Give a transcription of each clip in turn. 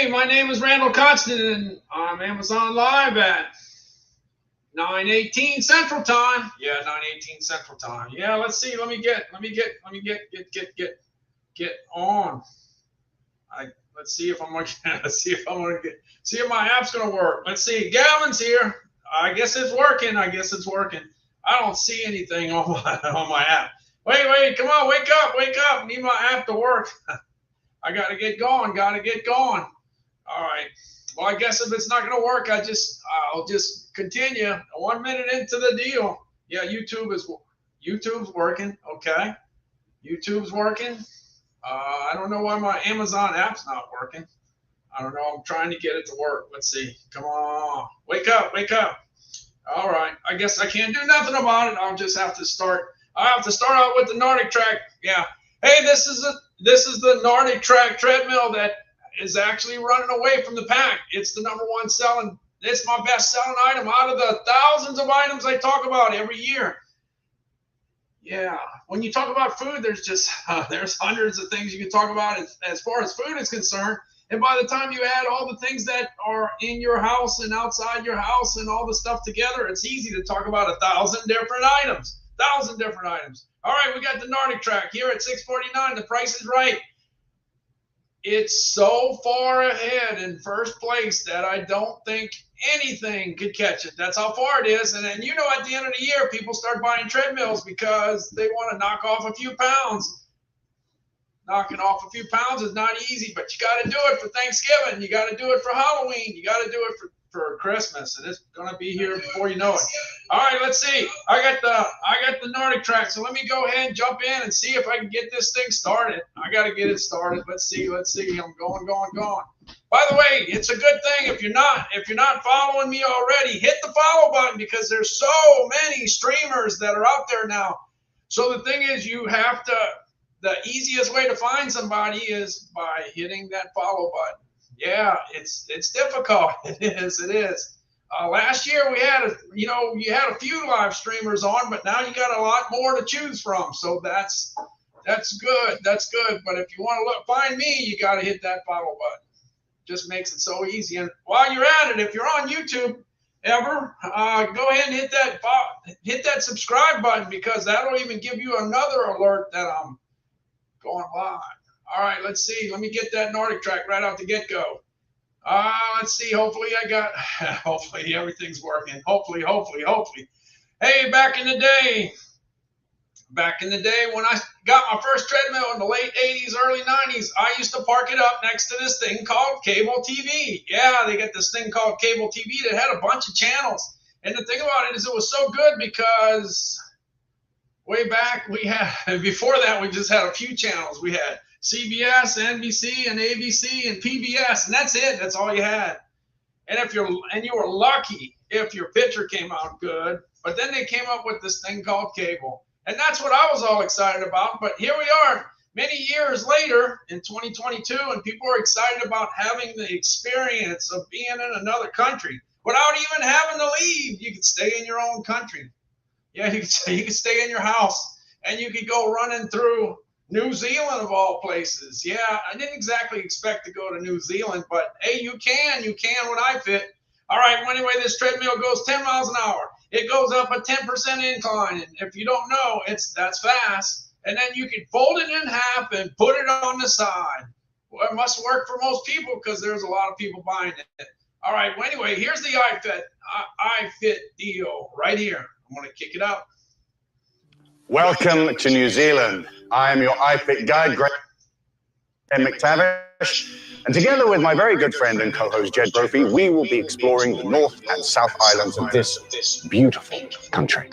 my name is Randall Constant, and I'm Amazon Live at 9:18 Central Time. Yeah, 9:18 Central Time. Yeah, let's see. Let me get on. Let's see if I'm gonna see if my app's gonna work. Let's see. Gavin's here. I guess it's working. I don't see anything on my app. Wait, come on, wake up. Need my app to work. I gotta get going. All right. Well, I guess if it's not gonna work, I'll just continue. 1 minute into the deal. Yeah, YouTube's working. Okay. YouTube's working. I don't know why my Amazon app's not working. I don't know. I'm trying to get it to work. Let's see. Come on. Wake up. All right. I guess I can't do nothing about it. I'll just have to start. I have to start out with the Nordic Track. Yeah. Hey, this is the Nordic Track treadmill that is actually running away from the pack. It's the number one selling. It's my best selling item out of the thousands of items I talk about every year. Yeah, when you talk about food, there's hundreds of things you can talk about as far as food is concerned. And by the time you add all the things that are in your house and outside your house and all the stuff together, it's easy to talk about 1,000 different items. All right, we got the Nordic Track here at $6.49. The price is right. It's so far ahead in first place that I don't think anything could catch it. That's how far it is. And then, at the end of the year, people start buying treadmills because they want to knock off a few pounds. Knocking off a few pounds is not easy, but you got to do it for Thanksgiving. You got to do it for Halloween. You got to do it for Christmas, and it's going to be here before you know it. All right, let's see. I got the Nordic Track, so let me go ahead and jump in and see if I can get this thing started. I got to get it started. Let's see. I'm going. By the way, it's a good thing if you're not following me already, hit the follow button because there's so many streamers that are out there now. So the thing is, the easiest way to find somebody is by hitting that follow button. Yeah, it's difficult. It is. Last year we had you had a few live streamers on, but now you got a lot more to choose from. So that's good. But if you want to find me, you got to hit that follow button. Just makes it so easy. And while you're at it, if you're on YouTube ever, go ahead and hit that subscribe button because that'll even give you another alert that I'm going live. All right, let's see. Let me get that Nordic Track right out the get-go. Let's see. Hopefully everything's working. Hopefully. Hey, back in the day when I got my first treadmill in the late 80s, early 90s, I used to park it up next to this thing called cable TV. Yeah, they got this thing called cable TV that had a bunch of channels. And the thing about it is it was so good because way back before that, we just had a few channels. We had CBS, NBC, and ABC, and PBS, and that's it. That's all you had. And you were lucky if your picture came out good. But then they came up with this thing called cable, and that's what I was all excited about. But here we are, many years later in 2022, and people are excited about having the experience of being in another country without even having to leave. You could stay in your own country. Yeah, you could stay in your house, and you could go running through New Zealand of all places. Yeah, I didn't exactly expect to go to New Zealand, but hey, you can when I fit. All right, well, anyway, this treadmill goes 10 miles an hour. It goes up a 10% incline, and if you don't know, that's fast. And then you can fold it in half and put it on the side. Well, it must work for most people because there's a lot of people buying it. All right, well, anyway, here's the iFit deal right here. I'm going to kick it up. Welcome to New Zealand. I am your iFit guide, Greg McTavish, and together with my very good friend and co-host Jed Brophy, we will be exploring the North and South Islands of this beautiful country.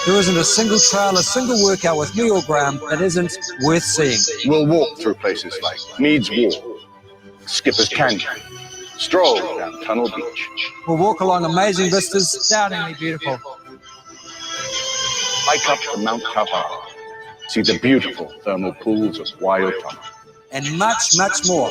There isn't a single trail, a single workout with me or Graham that isn't worth seeing. We'll walk through places like Meads Wall, Skipper's Canyon, stroll down Tunnel Beach. We'll walk along amazing vistas, astoundingly beautiful. Hike up to Mount Taupo, see the beautiful thermal pools of Waiotama. And much, much more.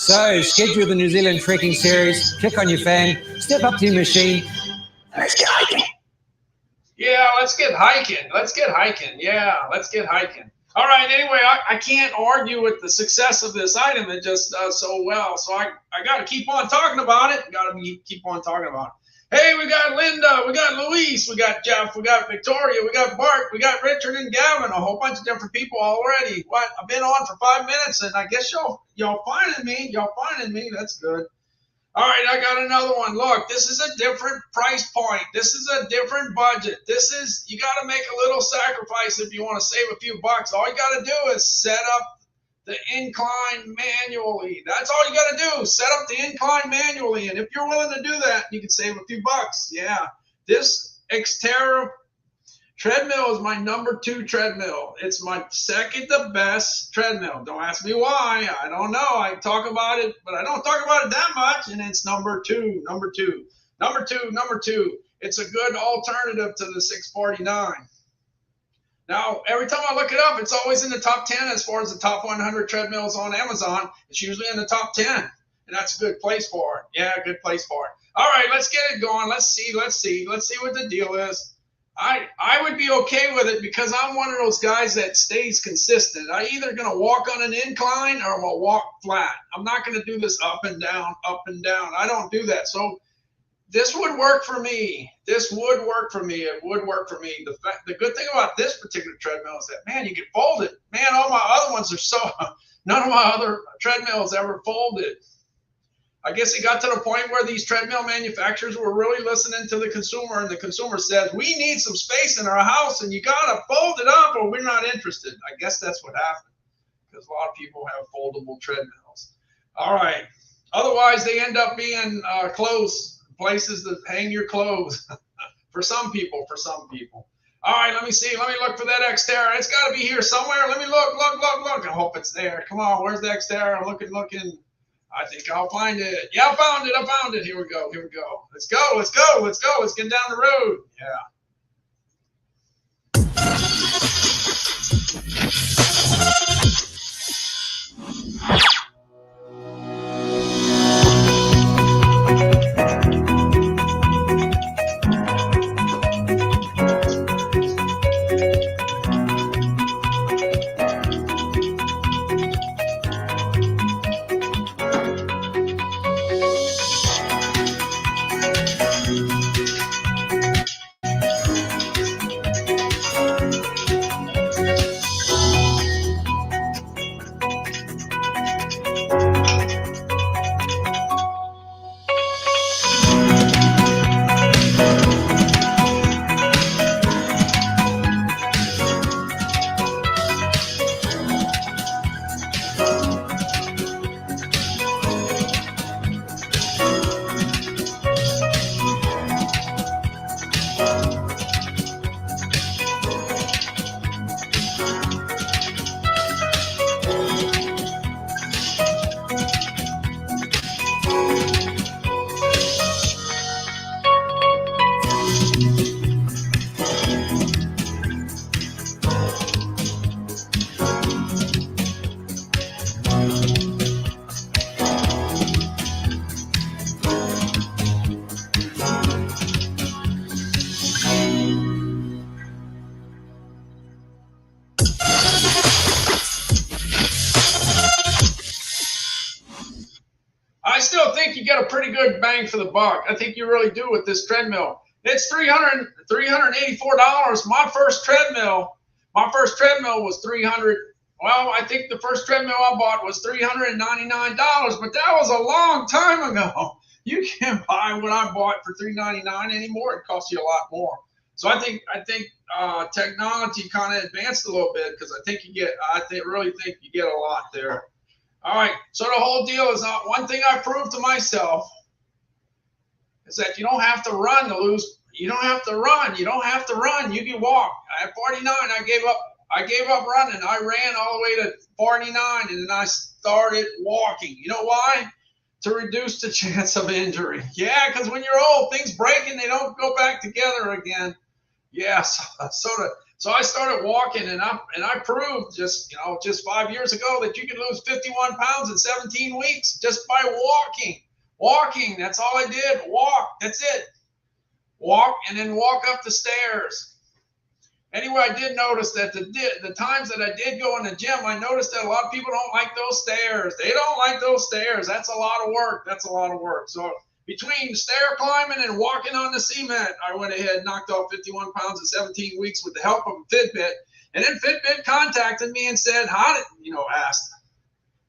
So schedule the New Zealand trekking series, click on your fan, step up to your machine, and let's get hiking. Yeah, let's get hiking. Let's get hiking. Yeah, let's get hiking. All right, anyway, I can't argue with the success of this item. It just does so well. So I got to keep on talking about it. Got to keep on talking about it. Hey, we got Linda, we got Luis, we got Jeff, we got Victoria, we got Bart, we got Richard and Gavin, a whole bunch of different people already. What? I've been on for 5 minutes, and I guess y'all finding me. Y'all finding me. That's good. All right, I got another one. Look, this is a different price point. This is a different budget. You got to make a little sacrifice if you want to save a few bucks. All you got to do is set up the incline manually. That's all you got to do. Set up the incline manually. And if you're willing to do that, you can save a few bucks. Yeah. This Xterra treadmill is my #2 treadmill. It's my second to best treadmill. Don't ask me why. I don't know. I talk about it, but I don't talk about it that much. And it's #2, #2. It's a good alternative to the 649. Now, every time I look it up, it's always in the top 10 as far as the top 100 treadmills on Amazon. It's usually in the top 10, and that's a good place for it. Yeah, good place for it. All right, let's get it going. Let's see what the deal is. I would be okay with it because I'm one of those guys that stays consistent. I'm either going to walk on an incline or I'm going to walk flat. I'm not going to do this up and down, up and down. I don't do that. So this would work for me. This would work for me. It would work for me. The good thing about this particular treadmill is that, man, you can fold it. Man, all my other ones are so, none of my other treadmills ever folded. I guess it got to the point where these treadmill manufacturers were really listening to the consumer, and the consumer said, we need some space in our house, and you got to fold it up or we're not interested. I guess that's what happened because a lot of people have foldable treadmills. All right. Otherwise, they end up being places that hang your clothes for some people. All right, let me see. Let me look for that Xterra. It's got to be here somewhere. Let me look. I hope it's there. Come on, where's the Xterra? I'm looking. I think I'll find it. Yeah, I found it. Here we go. Let's go. Let's get down the road. Yeah. I still think you get a pretty good bang for the buck. I think you really do with this treadmill. It's $384. My first treadmill was $300. Well, I think the first treadmill I bought was $399, but that was a long time ago. You can't buy what I bought for $399 anymore. It costs you a lot more. So I think technology kind of advanced a little bit because I really think you get a lot there. All right, so the whole deal is one thing I proved to myself is that you don't have to run to lose. You don't have to run. You can walk. At 49, I gave up running. I ran all the way to 49, and then I started walking. You know why? To reduce the chance of injury. Yeah, because when you're old, things break and they don't go back together again. Yeah, so So I started walking, and I proved just 5 years ago that you can lose 51 pounds in 17 weeks just by walking. Walking, that's all I did. Walk, that's it. Walk, and then walk up the stairs. Anyway, I did notice that the times that I did go in the gym, I noticed that a lot of people don't like those stairs. They don't like those stairs. That's a lot of work. That's a lot of work. So between stair climbing and walking on the cement, I went ahead and knocked off 51 pounds in 17 weeks with the help of a Fitbit. And then Fitbit contacted me and said, asked,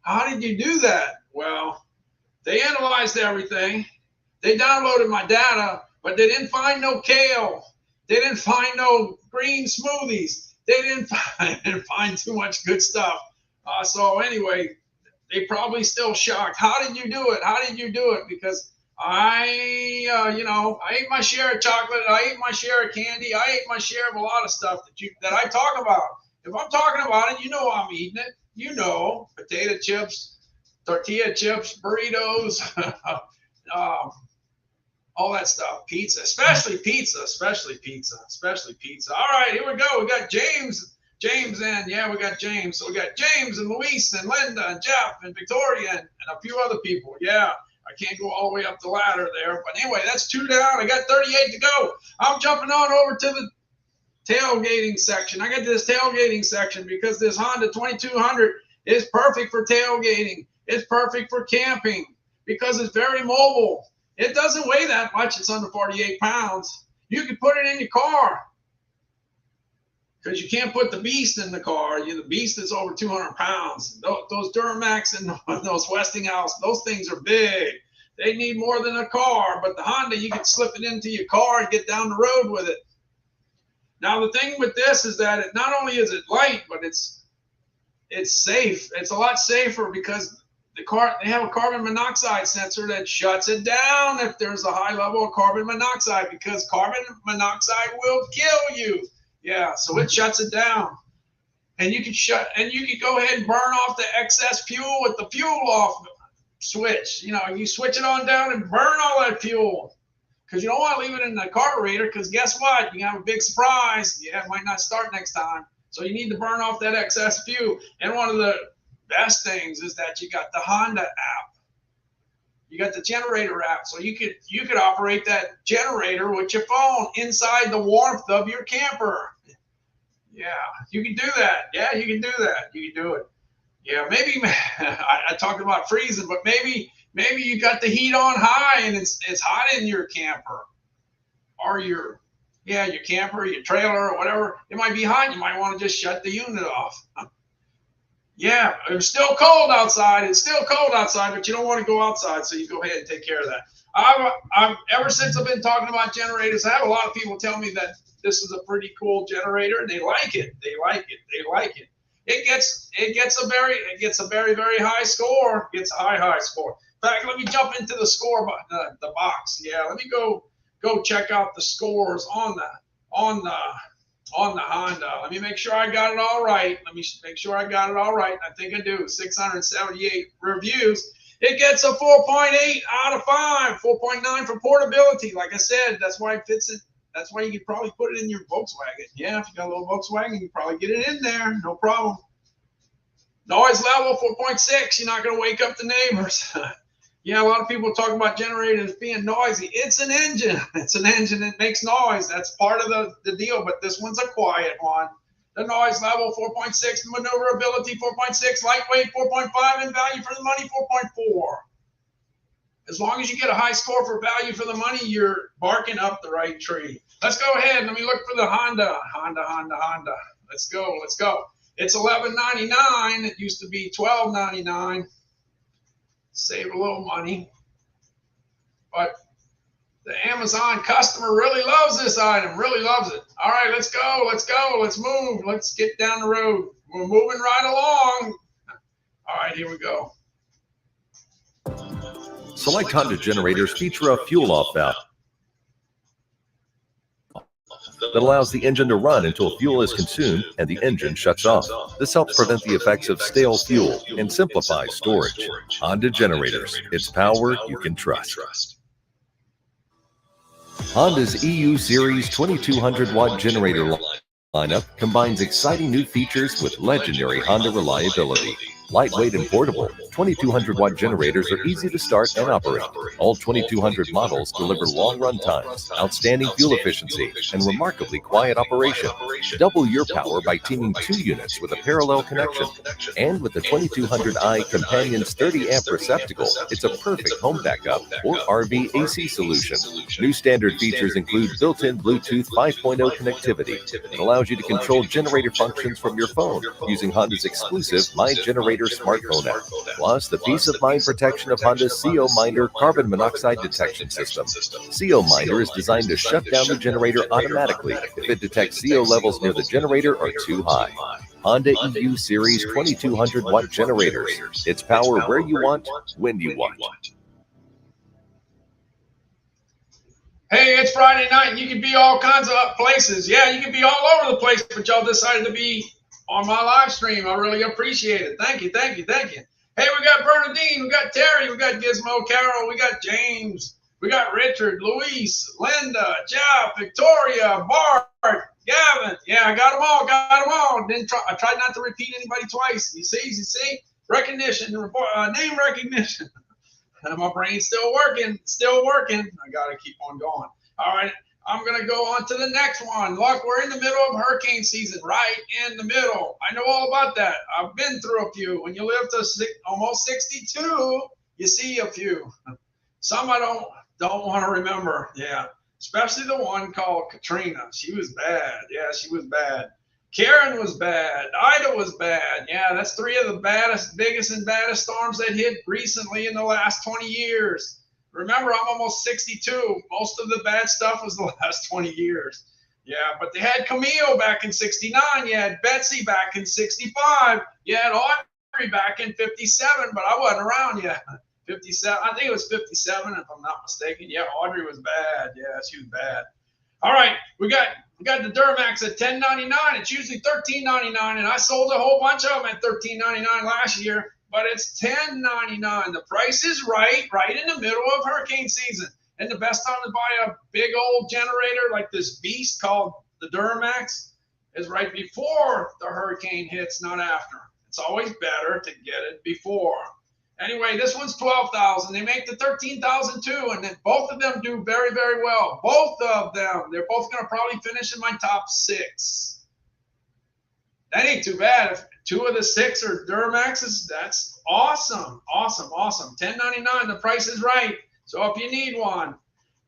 how did you do that? Well, they analyzed everything. They downloaded my data, but they didn't find no kale. They didn't find no green smoothies. They didn't find too much good stuff. So anyway, they probably still shocked. How did you do it? How did you do it? Because I ate my share of chocolate. I ate my share of candy. I ate my share of a lot of stuff that I talk about. If I'm talking about it, I'm eating it. Potato chips, tortilla chips, burritos, all that stuff. Pizza, especially pizza. All right, here we go. We got James in. Yeah, we got James. So we got James and Luis and Linda and Jeff and Victoria and a few other people. Yeah. I can't go all the way up the ladder there. But anyway, that's 2 down. I got 38 to go. I'm jumping on over to the tailgating section. I got this tailgating section because this Honda 2200 is perfect for tailgating. It's perfect for camping because it's very mobile. It doesn't weigh that much. It's under 48 pounds. You can put it in your car because you can't put the Beast in the car. The Beast is over 200 pounds. Those Duramax and those Westinghouse, those things are big. They need more than a car. But the Honda, you can slip it into your car and get down the road with it. Now, the thing with this is that not only is it light, but it's safe. It's a lot safer because they have a carbon monoxide sensor that shuts it down if there's a high level of carbon monoxide, because carbon monoxide will kill you. Yeah, so it shuts it down. And you can go ahead and burn off the excess fuel with the fuel off switch. You switch it on down and burn all that fuel. Because you don't want to leave it in the carburetor, because guess what? You have a big surprise. Yeah, it might not start next time. So you need to burn off that excess fuel. And one of the best things is that you got the Honda app. You got the generator app, so you could operate that generator with your phone inside the warmth of your camper. Yeah, you can do that. Yeah, you can do that. You can do it. Yeah, maybe I talked about freezing, but maybe you got the heat on high and it's hot in your camper, or your camper, your trailer, or whatever. It might be hot. You might want to just shut the unit off. Yeah, it's still cold outside. It's still cold outside, but you don't want to go outside, so you go ahead and take care of that. I've ever since I've been talking about generators, I have a lot of people tell me that this is a pretty cool generator, and they like it. They like it. It gets a very, very high score. It gets a high score. In fact, let me jump into the score the box. Yeah, let me go check out the scores on the Honda. Let me make sure I got it all right. I think I do. 678 reviews. It gets a 4.8 out of 5. 4.9 for portability. Like I said, that's why it fits it. That's why you could probably put it in your Volkswagen. Yeah, if you got a little Volkswagen, you probably get it in there. No problem. Noise level 4.6. You're not going to wake up the neighbors. Yeah, a lot of people talk about generators being noisy. It's an engine. It's an engine that makes noise. That's part of the deal, but this one's a quiet one. The noise level, 4.6. Maneuverability, 4.6. Lightweight, 4.5. And value for the money, 4.4. As long as you get a high score for value for the money, you're barking up the right tree. Let's go ahead. Let me look for the Honda. Honda. Let's go. It's $11.99. It used to be $12.99. Save a little money. But the Amazon customer really loves this item, really loves it. All right, let's go. Let's move. Let's get down the road. We're moving right along. All right, here we go. Select Honda generators feature a fuel-off valve that allows the engine to run until fuel is consumed and the engine shuts off. This helps prevent the effects of stale fuel and simplifies storage. Honda generators, it's power you can trust. Honda's EU Series 2200 watt generator line lineup combines exciting new features with legendary Honda reliability. Lightweight and portable, 2200-watt generators are easy to start and operate. All 2200 models deliver long run times, outstanding fuel efficiency, and remarkably quiet operation. Double your power by teaming 2 units with a parallel connection. And with the 2200i Companion's 30-amp receptacle, it's a perfect home backup or RV AC solution. New standard features include built-in Bluetooth 5.0 connectivity that allows you to control generator functions from your phone using Honda's exclusive My Generator smartphone app, plus the peace of mind protection of Honda's CO Minder carbon monoxide detection system. CO Minder is designed to shut down the generator automatically if it detects CO levels near the generator are too high. Honda EU Series 2200-watt generators. It's power where you want, when you want. Hey, it's Friday night, and you can be all kinds of places. Yeah, you can be all over the place, but y'all decided to be on my live stream. I really appreciate it. Thank you, thank you, thank you. Hey, we got Bernadine, we got Terry, we got Gizmo, Carol, we got James, we got Richard, Luis, Linda, Jeff, Victoria, Bart, Gavin. Yeah, I got them all, I tried not to repeat anybody twice. You see? Recognition, name recognition. My brain's still working. I got to keep on going. All right, I'm going to go on to the next one. Look, we're in the middle of hurricane season, right in the middle. I know all about that. I've been through a few. When you live to almost 62, you see a few. Some I don't want to remember. Yeah, especially the one called Katrina. She was bad. Yeah, she was bad. Karen was bad. Ida was bad. Yeah, that's 3 of the biggest and baddest storms that hit recently in the last 20 years. Remember, I'm almost 62. Most of the bad stuff was the last 20 years. Yeah, but they had Camille back in 69. You had Betsy back in 65. You had Audrey back in 57, but I wasn't around yet. 57. I think it was 57, if I'm not mistaken. Yeah, Audrey was bad. Yeah, she was bad. All right, we got the Duramax at $10.99. It's usually $13.99, and I sold a whole bunch of them at $13.99 last year, but it's $10.99. The price is right in the middle of hurricane season. And the best time to buy a big old generator like this beast called the Duramax is right before the hurricane hits, not after. It's always better to get it before. Anyway, this one's $12,000. They make the $13,000 too, and then both of them do very, very well. Both of them. They're both going to probably finish in my top 6. That ain't too bad. If 2 of the 6 are Duramaxes, that's awesome. $10.99. The price is right. So if you need one,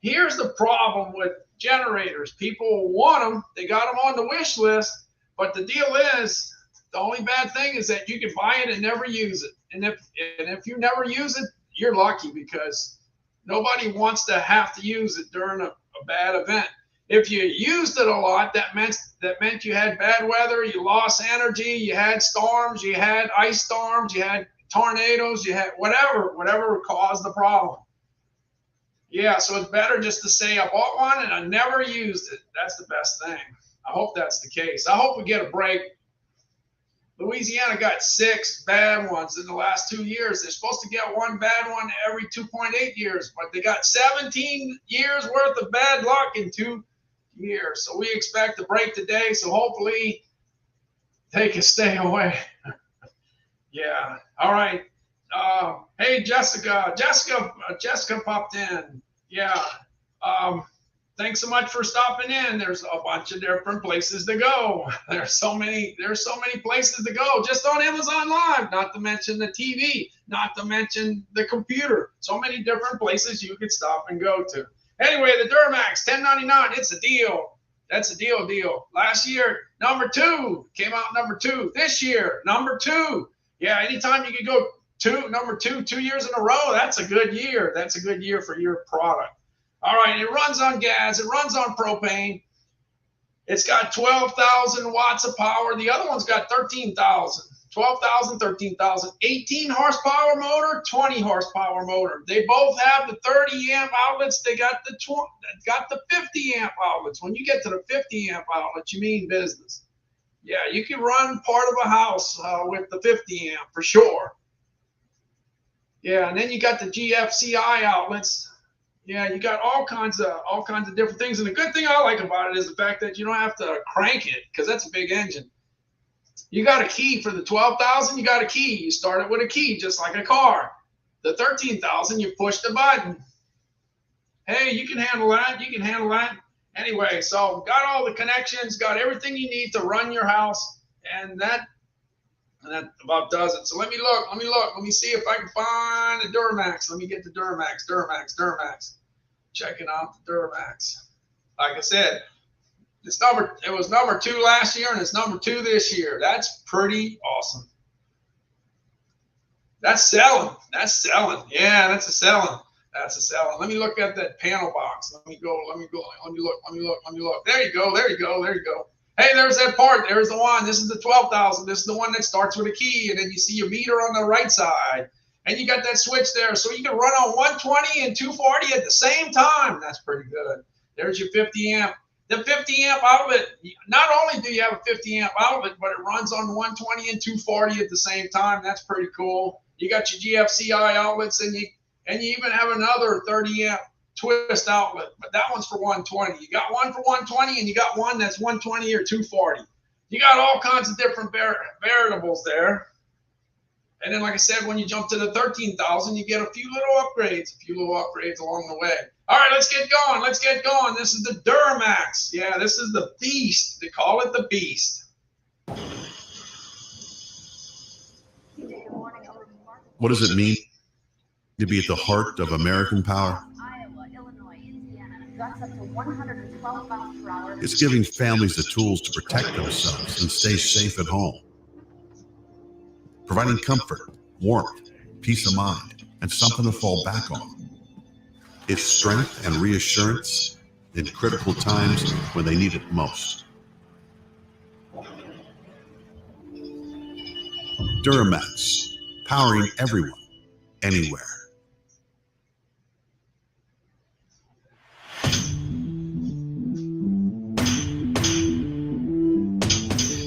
here's the problem with generators. People want them. They got them on the wish list, but the deal is, the only bad thing is that you can buy it and never use it. And if you never use it, you're lucky, because nobody wants to have to use it during a bad event. If you used it a lot, that meant you had bad weather, you lost energy, you had storms, you had ice storms, you had tornadoes, you had whatever caused the problem. Yeah, so it's better just to say I bought one and I never used it. That's the best thing. I hope that's the case. I hope we get a break. Louisiana got 6 bad ones in the last 2 years. They're supposed to get 1 bad one every 2.8 years, but they got 17 years worth of bad luck in 2 years. So we expect a break today. So hopefully they can stay away. Yeah. All right. Hey, Jessica popped in. Yeah. Thanks so much for stopping in. There's a bunch of different places to go. There's so many places to go just on Amazon Live, not to mention the TV, not to mention the computer. So many different places you could stop and go to. Anyway, the Duramax, $10.99. It's a deal. That's a deal. Last year, number 2, came out number 2. This year, number 2. Yeah, anytime you could go number 2 years in a row, that's a good year. That's a good year for your product. All right, it runs on gas. It runs on propane. It's got 12,000 watts of power. The other one's got 13,000. 12,000, 13,000. 18 horsepower motor, 20 horsepower motor. They both have the 30 amp outlets. They got the 50 amp outlets. When you get to the 50 amp outlets, you mean business. Yeah, you can run part of a house with the 50 amp for sure. Yeah, and then you got the GFCI outlets. Yeah, you got all kinds of different things. And the good thing I like about it is the fact that you don't have to crank it, because that's a big engine. You got a key for the 12,000. You got a key. You start it with a key, just like a car. The 13,000, you push the button. Hey, you can handle that. You can handle that. Anyway, so got all the connections, got everything you need to run your house, and that about does it. So let me look. Let me see if I can find a Duramax. Let me get the Duramax. Checking out the Duramax. Like I said, it was number 2 last year, and it's number 2 this year. That's pretty awesome. That's selling. Yeah, that's a selling. Let me look at that panel box. Let me look. There you go. Hey, there's that part. There's the one. This is the 12,000. This is the one that starts with a key, and then you see your meter on the right side, and you got that switch there, so you can run on 120 and 240 at the same time. That's pretty good. There's your 50 amp. The 50 amp outlet. Not only do you have a 50 amp outlet, but it runs on 120 and 240 at the same time. That's pretty cool. You got your GFCI outlets, and you even have another 30 amp twist outlet, but that one's for 120. You got one for 120, and you got one that's 120 or 240. You got all kinds of different variables there. And then, like I said, when you jump to the 13,000, you get a few little upgrades along the way. All right, let's get going. This is the Duramax. Yeah, this is the Beast. They call it the Beast. What does it mean to be at the heart of American power? It's giving families the tools to protect themselves and stay safe at home. Providing comfort, warmth, peace of mind, and something to fall back on. It's strength and reassurance in critical times when they need it most. Duramax, powering everyone, anywhere.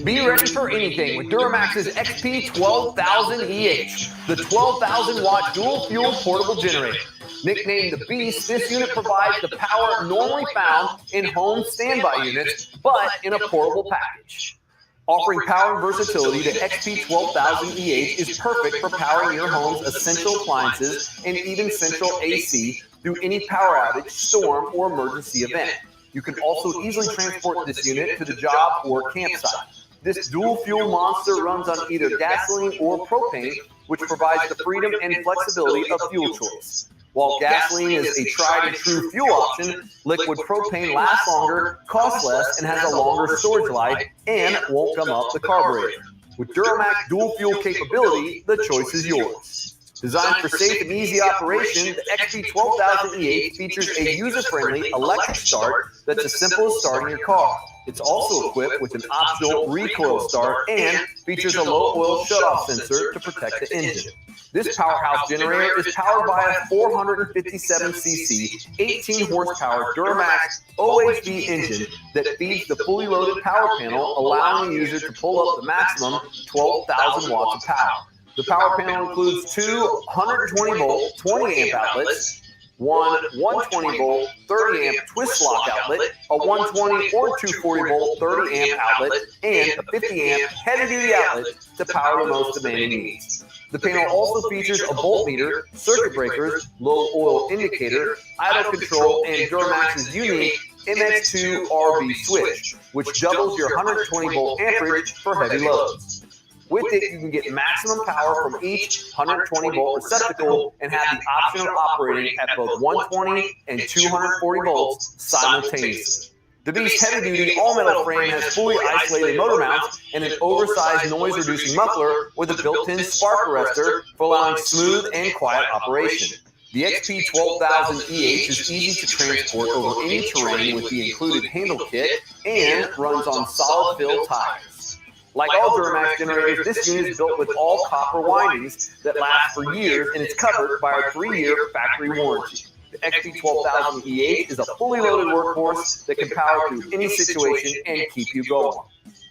Be ready for anything with Duramax's XP 12,000 EH, the 12,000 watt dual fuel portable generator. Nicknamed the Beast, this unit provides the power normally found in home standby units, but in a portable package. Offering power and versatility, the XP 12,000 EH is perfect for powering your home's essential appliances and even central AC through any power outage, storm, or emergency event. You can also easily transport this unit to the job or campsite. This dual fuel monster runs on either gasoline or propane, which provides the freedom and flexibility of fuel choice. While gasoline is a tried and true fuel option, liquid propane lasts longer, costs less, and has a longer storage life, and won't gum up the carburetor. With Duramax dual fuel capability, the choice is yours. Designed for safe and easy operation, the XP 12,000 EH features a user-friendly electric start that's as simple as starting your car. It's also equipped with an optional recoil start and features a low-oil shutoff sensor to protect the engine. This powerhouse generator is powered by a 457cc, 18-horsepower Duramax OHV engine that feeds the fully loaded power panel, allowing the user to pull up the maximum 12,000 watts of power. The power panel includes two 120-volt 20-amp outlets, one 120-volt 30-amp twist lock outlet, a 120 or 240-volt 30-amp outlet, and a 50-amp heavy-duty outlet to power the most demanding needs. The panel also features a voltmeter, circuit breakers, low oil indicator, idle control, and Duramax's unique MX2 RV switch, which doubles your 120-volt amperage for heavy loads. With it, you can get maximum power from each 120-volt receptacle and have the option of operating at both 120 and 240 volts simultaneously. The Beast heavy-duty all-metal frame has fully isolated motor mounts and an oversized noise-reducing muffler with a built-in spark arrestor for allowing smooth and quiet operation. The XP 12,000 EH is easy to transport over any terrain with the included handle kit and runs on solid fill tires. Like all Duramax generators, this unit is built with all copper windings that last for years and is covered by our 3-year factory warranty. The XP 12,000 EH is a fully loaded workhorse that can power through any situation and keep you going.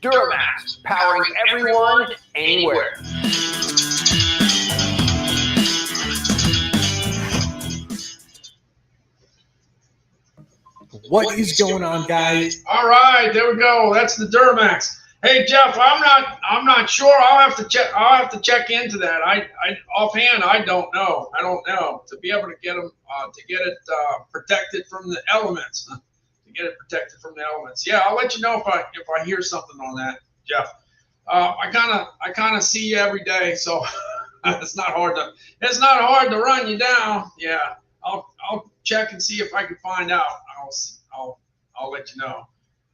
Duramax, powering everyone, anywhere. What is going on, guys? All right, there we go. That's the Duramax. Hey Jeff, I'm not sure. I'll have to check into that. I offhand I don't know. To be able to get them to get it protected from the elements. To get it protected from the elements. Yeah, I'll let you know if I hear something on that, Jeff. I kind of see you every day, so it's not hard to run you down. Yeah, I'll check and see if I can find out. I'll let you know.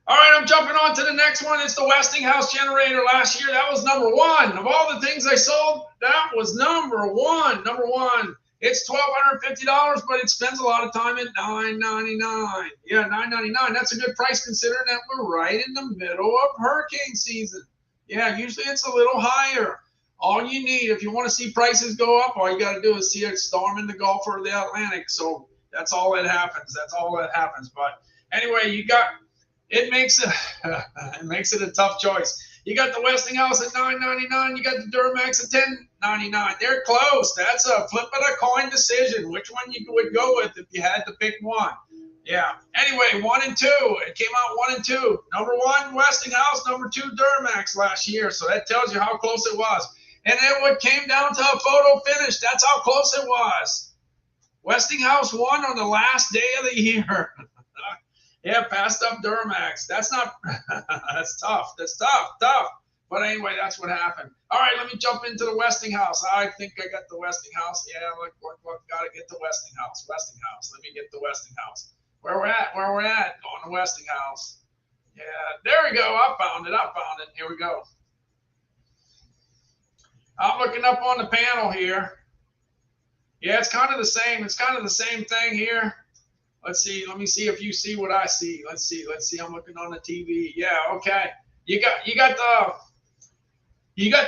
All right, I'm jumping on to the next one. It's the Westinghouse generator. Last year, that was number one. Of all the things I sold, that was number one. Number one. It's $1,250, but it spends a lot of time at $9.99. Yeah, $9.99. That's a good price considering that we're right in the middle of hurricane season. Yeah, usually it's a little higher. All you need, if you want to see prices go up, all you got to do is see a storm in the Gulf or the Atlantic. So that's all that happens. But anyway, it makes it a tough choice. You got the Westinghouse at $9.99. You got the Duramax at $10.99. They're close. That's a flip of a coin decision. Which one you would go with if you had to pick one? Yeah. Anyway, 1 and 2. It came out 1 and 2. Number 1, Westinghouse. Number 2, Duramax last year. So that tells you how close it was. And it came down to a photo finish. That's how close it was. Westinghouse won on the last day of the year. Yeah, passed up Duramax. That's tough. That's tough. But anyway, that's what happened. All right, let me jump into the Westinghouse. I think I got the Westinghouse. Yeah, look, got to get the Westinghouse. Let me get the Westinghouse. Where we're at? Going to Westinghouse. Yeah, there we go. I found it. Here we go. I'm looking up on the panel here. Yeah, it's kind of the same. It's kind of the same thing here. Let's see. Let me see if you see what I see. Let's see. I'm looking on the TV. Yeah. Okay. You got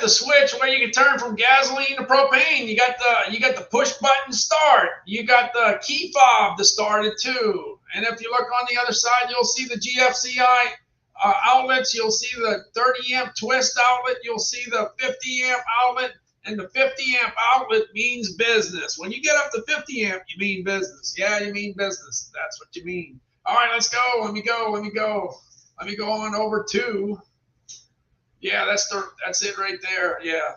the switch where you can turn from gasoline to propane. You got the push button start. You got the key fob to start it too. And if you look on the other side, you'll see the GFCI outlets. You'll see the 30 amp twist outlet. You'll see the 50 amp outlet. And the 50 amp outlet means business. When you get up to 50 amp, you mean business. Yeah, you mean business. That's what you mean. All right, let's go. Let me go on over to. Yeah, that's it right there. Yeah,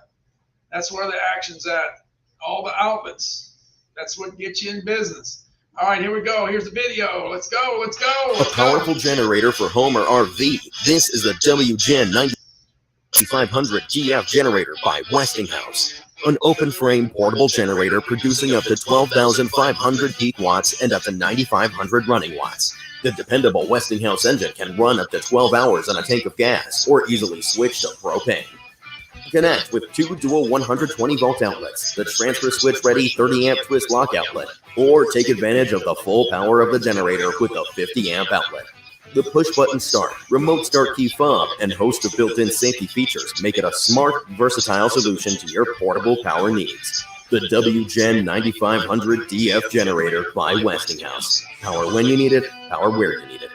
that's where the action's at. All the outlets. That's what gets you in business. All right, here we go. Here's the video. Let's go. A powerful generator for home or RV. This is the WGen 9500 GF generator by Westinghouse. An open frame portable generator producing up to 12,500 peak watts and up to 9,500 running watts. The dependable Westinghouse engine can run up to 12 hours on a tank of gas or easily switch to propane. Connect with 2 dual 120 volt outlets, the transfer switch ready 30 amp twist lock outlet, or take advantage of the full power of the generator with a 50 amp outlet. The push-button start, remote start key fob, and host of built-in safety features make it a smart, versatile solution to your portable power needs. The WGen 9500 DF generator by Westinghouse. Power when you need it, power where you need it.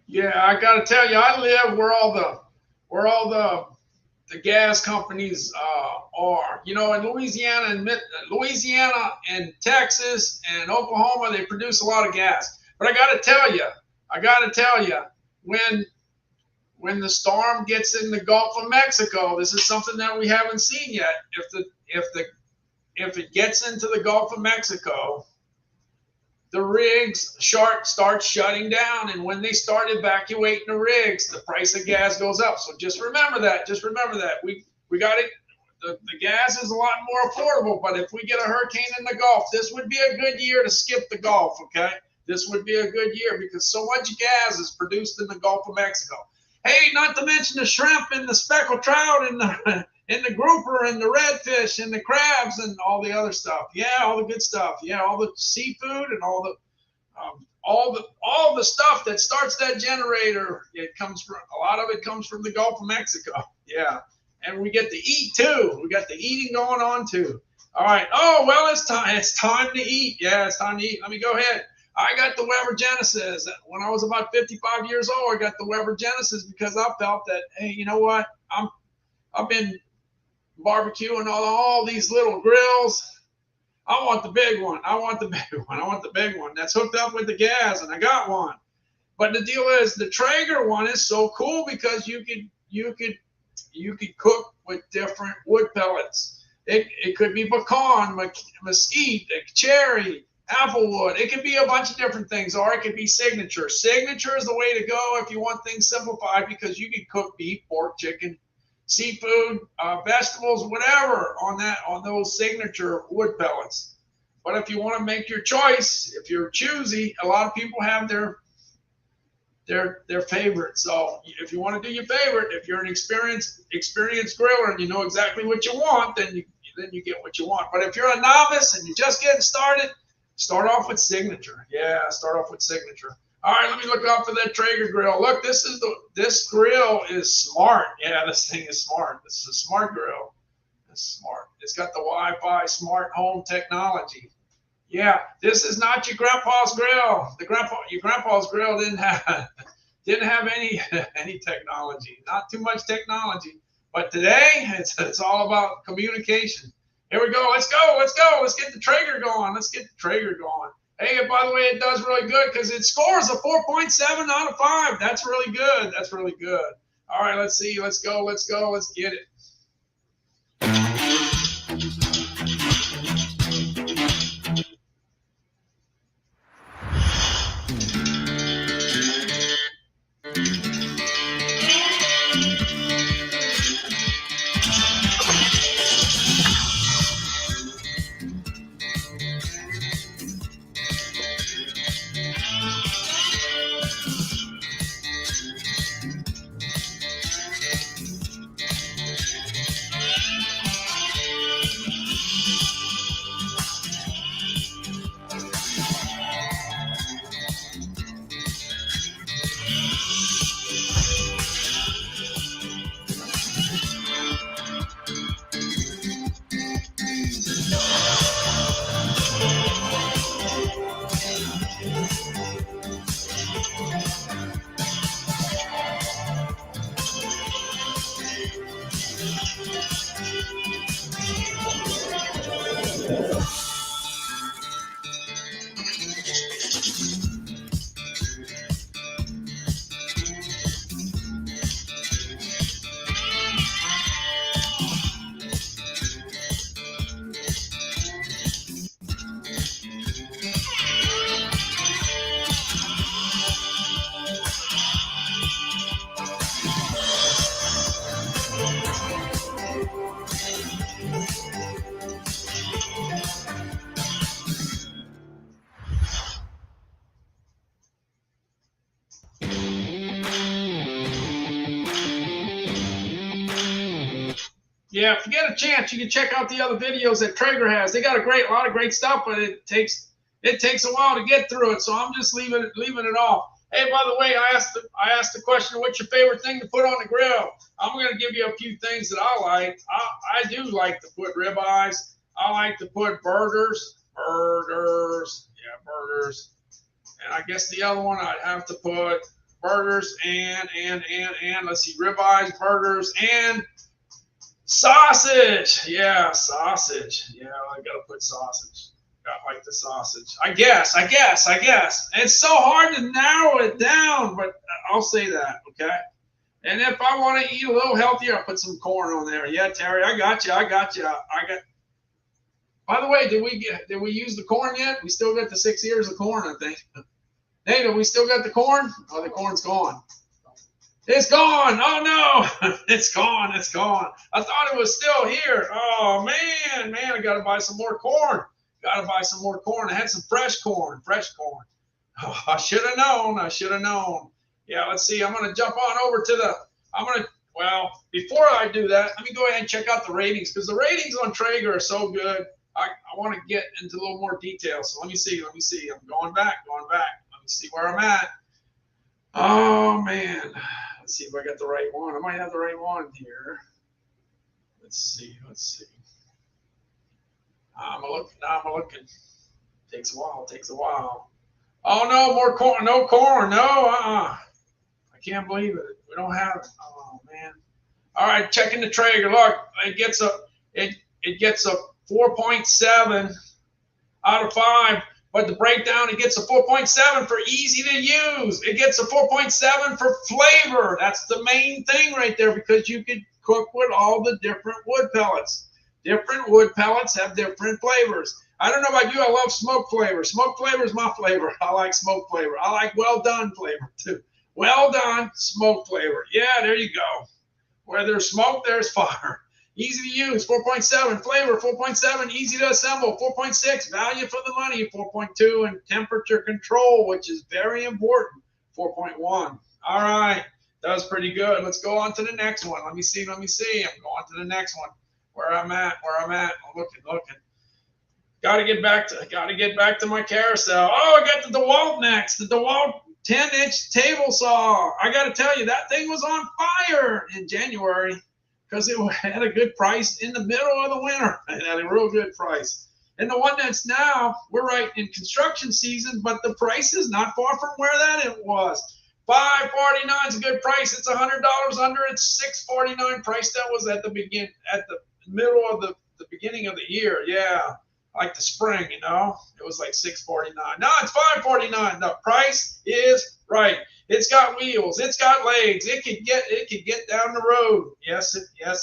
Yeah, I got to tell you, I live where all the gas companies are. You know, in Louisiana and Texas and Oklahoma, they produce a lot of gas. But I got to tell you, when the storm gets in the Gulf of Mexico, this is something that we haven't seen yet. If it gets into the Gulf of Mexico, the rigs start shutting down, and when they start evacuating the rigs, the price of gas goes up. So just remember that. We got it. The gas is a lot more affordable, but if we get a hurricane in the Gulf, this would be a good year to skip the Gulf. Okay, this would be a good year because so much gas is produced in the Gulf of Mexico. Hey, not to mention the shrimp and the speckled trout and the grouper and the redfish and the crabs and all the other stuff. Yeah, all the good stuff. Yeah, all the seafood and all the stuff that starts that generator. A lot of it comes from the Gulf of Mexico. Yeah, and we get to eat too. We got the eating going on too. All right. Oh well, it's time. It's time to eat. Yeah, it's time to eat. Let me go ahead. I got the Weber Genesis. When I was about 55 years old, I got the Weber Genesis because I felt that, hey, you know what? I've been barbecuing all these little grills, I want the big one. I want the big one. I want the big one that's hooked up with the gas, and I got one. But the deal is, the Traeger one is so cool because you could cook with different wood pellets. It could be pecan, mesquite, cherry, applewood. It could be a bunch of different things, or it could be signature. Signature is the way to go if you want things simplified, because you can cook beef, pork, chicken, seafood, vegetables, whatever on those signature wood pellets. But if you want to make your choice, if you're choosy, a lot of people have their favorite. So if you want to do your favorite, if you're an experienced griller and you know exactly what you want, then you get what you want. But if you're a novice and you're just getting started, start off with signature. Yeah, start off with signature. All right, let me look up for that Traeger grill. Look, this grill is smart. Yeah, this thing is smart. This is a smart grill. It's smart. It's got the Wi-Fi smart home technology. Yeah, this is not your grandpa's grill. Your grandpa's grill didn't have any technology. Not too much technology. But today, it's all about communication. Here we go. Let's go. Let's go. Let's get the Traeger going. Let's get the Traeger going. Hey, by the way, it does really good because it scores a 4.7 out of 5. That's really good. That's really good. All right, let's see. Let's go. Let's go. Let's get it. Yeah, if you get a chance, you can check out the other videos that Traeger has. They got a lot of great stuff, but it takes a while to get through it. So I'm just leaving it off. Hey, by the way, I asked the question, what's your favorite thing to put on the grill? I'm going to give you a few things that I like. I do like to put ribeyes. I like to put burgers. Yeah, burgers. And I guess the other one I'd have to put burgers and let's see, ribeyes, burgers, and sausage. Yeah, sausage. Yeah, I gotta put sausage. I like the sausage. I guess. It's so hard to narrow it down, but I'll say that, okay? And if I want to eat a little healthier, I'll put some corn on there. Yeah, Terry, I got you. By the way, did we use the corn yet? We still got the 6 ears of corn, I think. Hey, do we still got the corn? Oh, the corn's gone. It's gone. Oh no, it's gone. I thought it was still here. Oh man, I gotta buy some more corn. I had some fresh corn. Oh, I should have known. Yeah, let's see. I'm gonna jump on over to well, before I do that, let me go ahead and check out the ratings, because the ratings on Traeger are so good. I want to get into a little more detail. So let me see. I'm going back. Let me see where I'm at. Oh man. Let's see if I got the right one. I might have the right one here. Let's see. I'm looking. Takes a while. Oh no, more corn. No corn. No. I can't believe it. We don't have it. Oh man. All right, checking the Traeger. Look, it gets a 4.7 out of 5. But the breakdown, it gets a 4.7 for easy to use. It gets a 4.7 for flavor. That's the main thing right there, because you could cook with all the different wood pellets. Different wood pellets have different flavors. I don't know about you, I love smoke flavor. Smoke flavor is my flavor. I like smoke flavor. I like well done flavor too. Well done smoke flavor. Yeah, there you go. Where there's smoke, there's fire. Easy to use, 4.7. Flavor, 4.7. Easy to assemble, 4.6. Value for the money, 4.2. And temperature control, which is very important, 4.1. All right, that was pretty good. Let's go on to the next one. Let me see. I'm going to the next one. Where I'm at. I'm looking. Got to get back to my carousel. Oh, I got the DeWalt next. The DeWalt 10-inch table saw. I got to tell you, that thing was on fire in January because it had a good price in the middle of the winter. It had a real good price. And the one that's now, we're right in construction season, but the price is not far from where that it was. $549 is a good price. It's $100 under. It's $649 price. That was at the middle of the beginning of the year. Yeah. Like the spring, you know, it was like $649. No, it's $549. The price is right. It's got wheels. It's got legs. It could get down the road. Yes,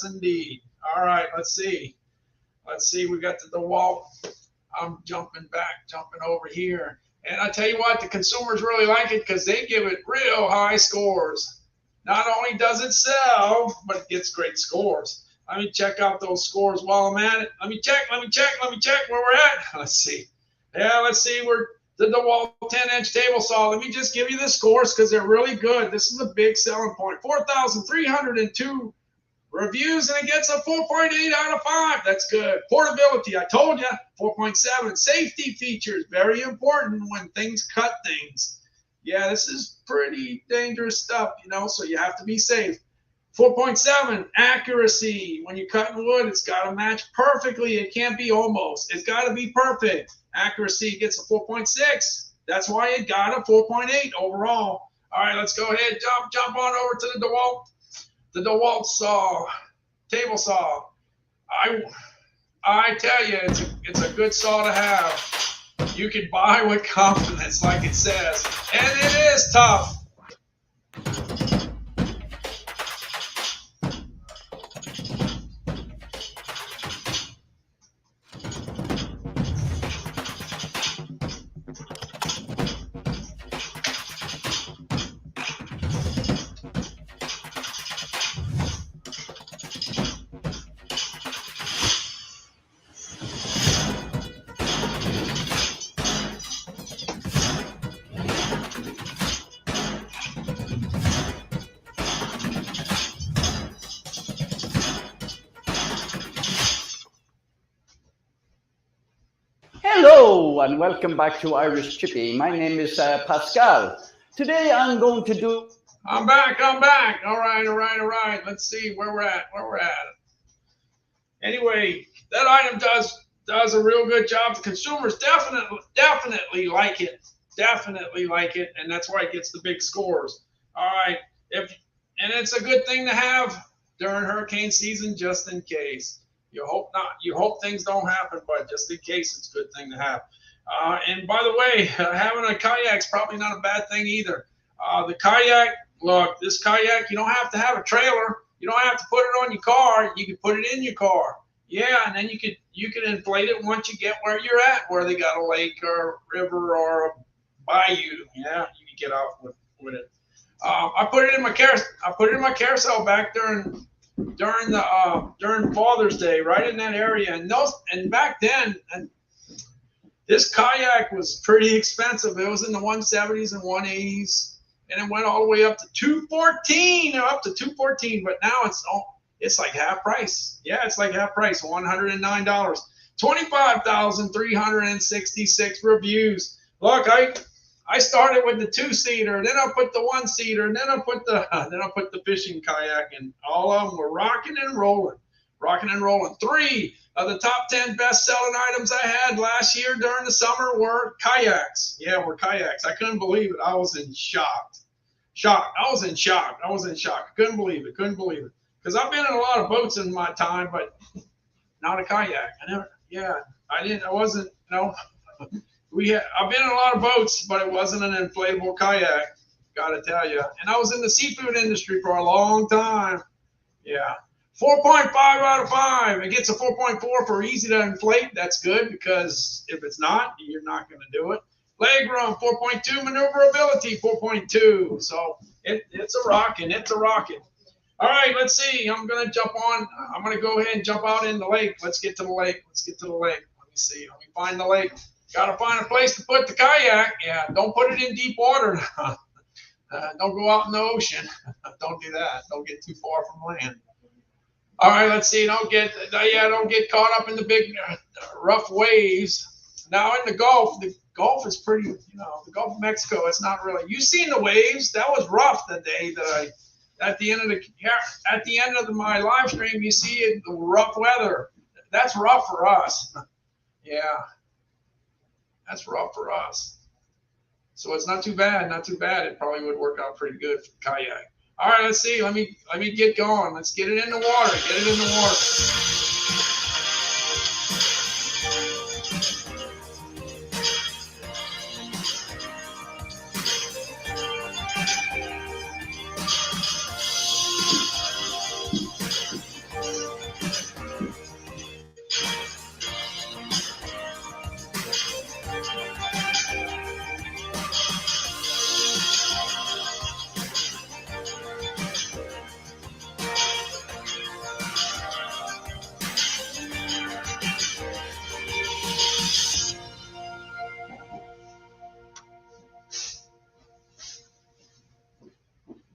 indeed. All right, let's see. We got the DeWalt. I'm jumping over here, and I tell you what, the consumers really like it because they give it real high scores. Not only does it sell, but it gets great scores. Let me check out those scores while I'm at it. Let me check where we're at. Let's see. Yeah, let's see. We're the DeWalt 10-inch table saw. Let me just give you the scores because they're really good. This is a big selling point. 4,302 reviews, and it gets a 4.8 out of 5. That's good. Portability, I told you, 4.7. Safety features, very important when things cut things. Yeah, this is pretty dangerous stuff, you know, so you have to be safe. 4.7, accuracy. When you're cutting wood, it's got to match perfectly. It can't be almost. It's got to be perfect. Accuracy gets a 4.6. That's why it got a 4.8 overall. All right, let's go ahead. Jump on over to the DeWalt. The DeWalt saw, table saw. I tell you, it's a good saw to have. You can buy with confidence, like it says. And it is tough. Hello and welcome back to Irish Chippy. My name is Pascal. Today I'm going to do... I'm back. All right. Let's see where we're at. Anyway, that item does a real good job. The consumers definitely like it. And that's why it gets the big scores. All right. And it's a good thing to have during hurricane season, just in case. You hope not. You hope things don't happen, but just in case, it's a good thing to have. And by the way, having a kayak is probably not a bad thing either. The kayak, look, this kayak, you don't have to have a trailer. You don't have to put it on your car. You can put it in your car. Yeah, and then you can inflate it once you get where you're at, where they got a lake or a river or a bayou. Yeah, you can get out with it. I put it in my carousel back during Father's Day, right in that area, and back then, and this kayak was pretty expensive. It was in the 170s and 180s, and it went all the way up to $214. But now it's like half price. Yeah, it's like half price, $109. 25,366 reviews. Look, I started with the 2-seater, then I put the 1-seater, and then I put the fishing kayak, and all of them were rocking and rolling. 3 of the top 10 best-selling items I had last year during the summer were kayaks. Yeah, were kayaks. I couldn't believe it. I was in shock. I was in shock. Couldn't believe it. Because I've been in a lot of boats in my time, but not a kayak. I wasn't, I've been in a lot of boats, but it wasn't an inflatable kayak. Got to tell you. And I was in the seafood industry for a long time. Yeah. 4.5 out of 5. It gets a 4.4 for easy to inflate. That's good because if it's not, you're not going to do it. Leg room, 4.2. Maneuverability, 4.2. So it's a rocking. It's a rocking. All right, let's see. I'm going to jump on. I'm going to go ahead and jump out in the lake. Let's get to the lake. Let's get to the lake. Let me see. Let me find the lake. Got to find a place to put the kayak. Yeah, don't put it in deep water. Don't go out in the ocean. Don't do that. Don't get too far from land. All right, let's see. Don't get caught up in the big rough waves. Now in the Gulf is pretty. The Gulf of Mexico. It's not really. You seen the waves? That was rough the day that at the end of my live stream. You see it, the rough weather. That's rough for us. Yeah, that's rough for us. So it's not too bad. Not too bad. It probably would work out pretty good for the kayak. All right, let's see. Let me get going. Let's get it in the water. Get it in the water.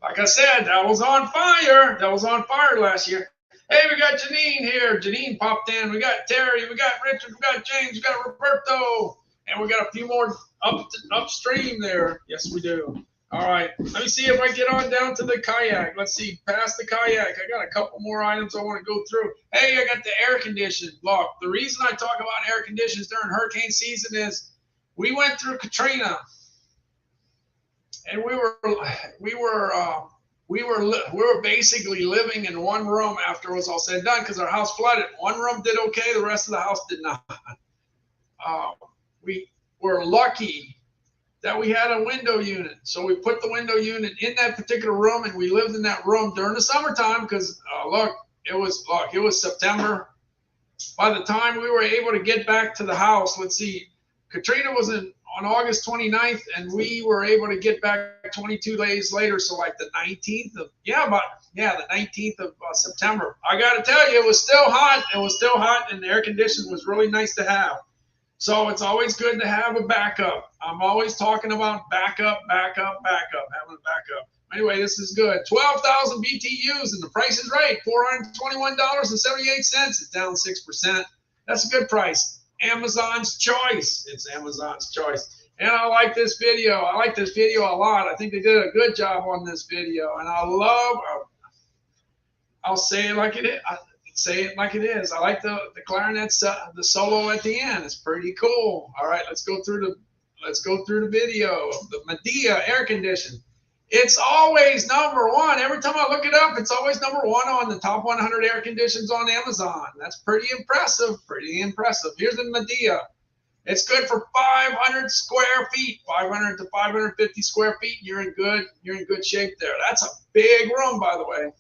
Like I said, that was on fire. That was on fire last year. Hey, we got Janine here. Janine popped in. We got Terry. We got Richard. We got James. We got Roberto. And we got a few more upstream there. Yes, we do. All right. Let me see if I get on down to the kayak. Let's see. Past the kayak. I got a couple more items I want to go through. Hey, I got the air conditioning. Look, the reason I talk about air conditions during hurricane season is we went through Katrina. And we were basically living in one room after it was all said and done because our house flooded. One room did okay, the rest of the house did not. We were lucky that we had a window unit, so we put the window unit in that particular room, and we lived in that room during the summertime because it was September. By the time we were able to get back to the house, let's see, Katrina was on August 29th, and we were able to get back 22 days later. So like the 19th of, the 19th of September. I got to tell you, it was still hot. It was still hot, and the air conditioning was really nice to have. So it's always good to have a backup. I'm always talking about backup, having a backup. Anyway, this is good. 12,000 BTUs, and the price is right. $421.78. It's down 6%. That's a good price. Amazon's choice. It's Amazon's choice. And I like this video. I like this video a lot. I think they did a good job on this video. And I'll say it like it is. I like the clarinet, the solo at the end. It's pretty cool. All right, let's go through the video of the Medea air condition. It's always number one. Every time I look it up, it's always number one on the top 100 air conditions on Amazon. That's pretty impressive. Here's the Medea. It's good for 500 square feet, 500 to 550 square feet. You're in good shape there. That's a big room, by the way.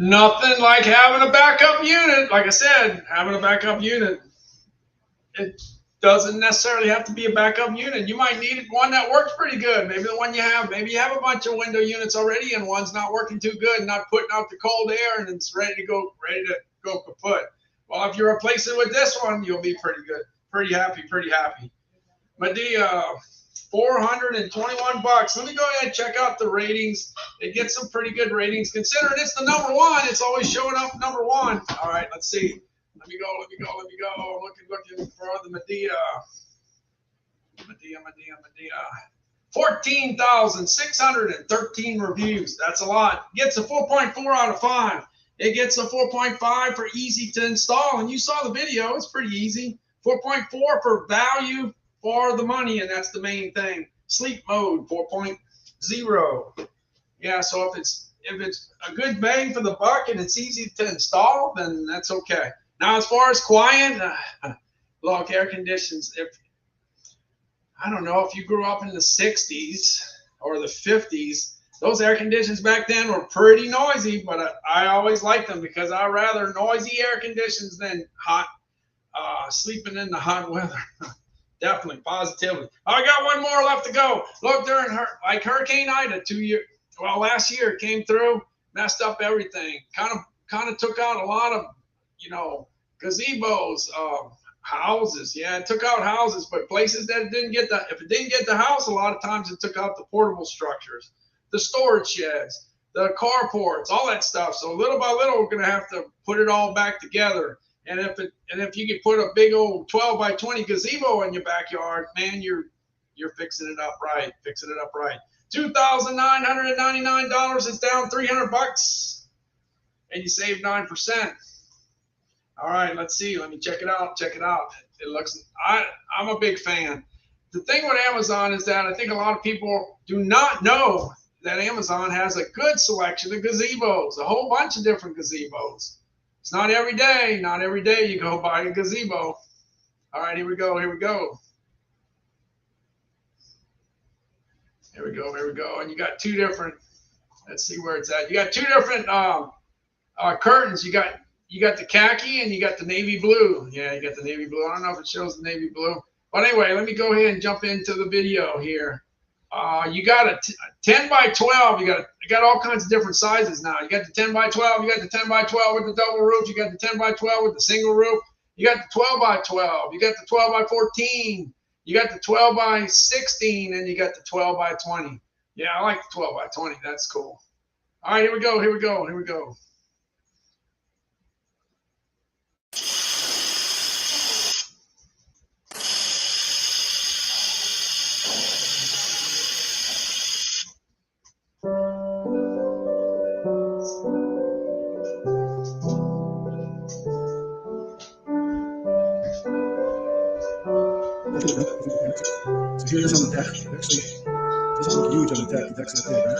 Nothing like having a backup unit. Like I said, having a backup unit. It doesn't necessarily have to be a backup unit. You might need one that works pretty good. Maybe the one you have, maybe you have a bunch of window units already and one's not working too good, not putting out the cold air, and it's ready to go kaput. Well, if you replace it with this one, you'll be pretty good, pretty happy. Medea, 421 bucks. Let me go ahead and check out the ratings. It gets some pretty good ratings. Considering it's the number one, it's always showing up number one. All right, let's see. Let me go. Looking for the Medea. 14,613 reviews. That's a lot. Gets a 4.4 out of 5. It gets a 4.5 for easy to install. And you saw the video. It's pretty easy. 4.4 for value for the money, and that's the main thing. Sleep mode, 4.0. Yeah, so if it's a good bang for the buck and it's easy to install, then that's okay. Now, as far as quiet, look, air conditions. I don't know if you grew up in the 60s or the 50s, those air conditions back then were pretty noisy, but I always liked them because I rather noisy air conditions than hot, sleeping in the hot weather. Definitely, positively. I got one more left to go. Look, during Hurricane Ida last year, it came through, messed up everything. Kind of took out a lot of, gazebos, houses. Yeah, it took out houses, but places that if it didn't get the house, a lot of times it took out the portable structures, the storage sheds, the carports, all that stuff. So little by little, we're gonna have to put it all back together. And if you could put a big old 12 by 20 gazebo in your backyard, man, you're fixing it up right. $2,999 is down $300, and you save 9%. All right, let's see. Let me check it out. It looks. I'm a big fan. The thing with Amazon is that I think a lot of people do not know that Amazon has a good selection of gazebos, a whole bunch of different gazebos. It's not every day. Not every day you go buy a gazebo. All right, here we go. Here we go. And you got two different. Let's see where it's at. You got two different curtains. You got the khaki and you got the navy blue. Yeah, you got the navy blue. I don't know if it shows the navy blue. But anyway, let me go ahead and jump into the video here. You got a 10 by 12. You got all kinds of different sizes now. You got the 10 by 12. You got the 10 by 12 with the double roof. You got the 10 by 12 with the single roof. You got the 12 by 12. You got the 12 by 14. You got the 12 by 16, and you got the 12 by 20. Yeah, I like the 12 by 20. That's cool. All right, here we go. So here it is on the deck. It actually doesn't look huge on the deck. It's actually big, right?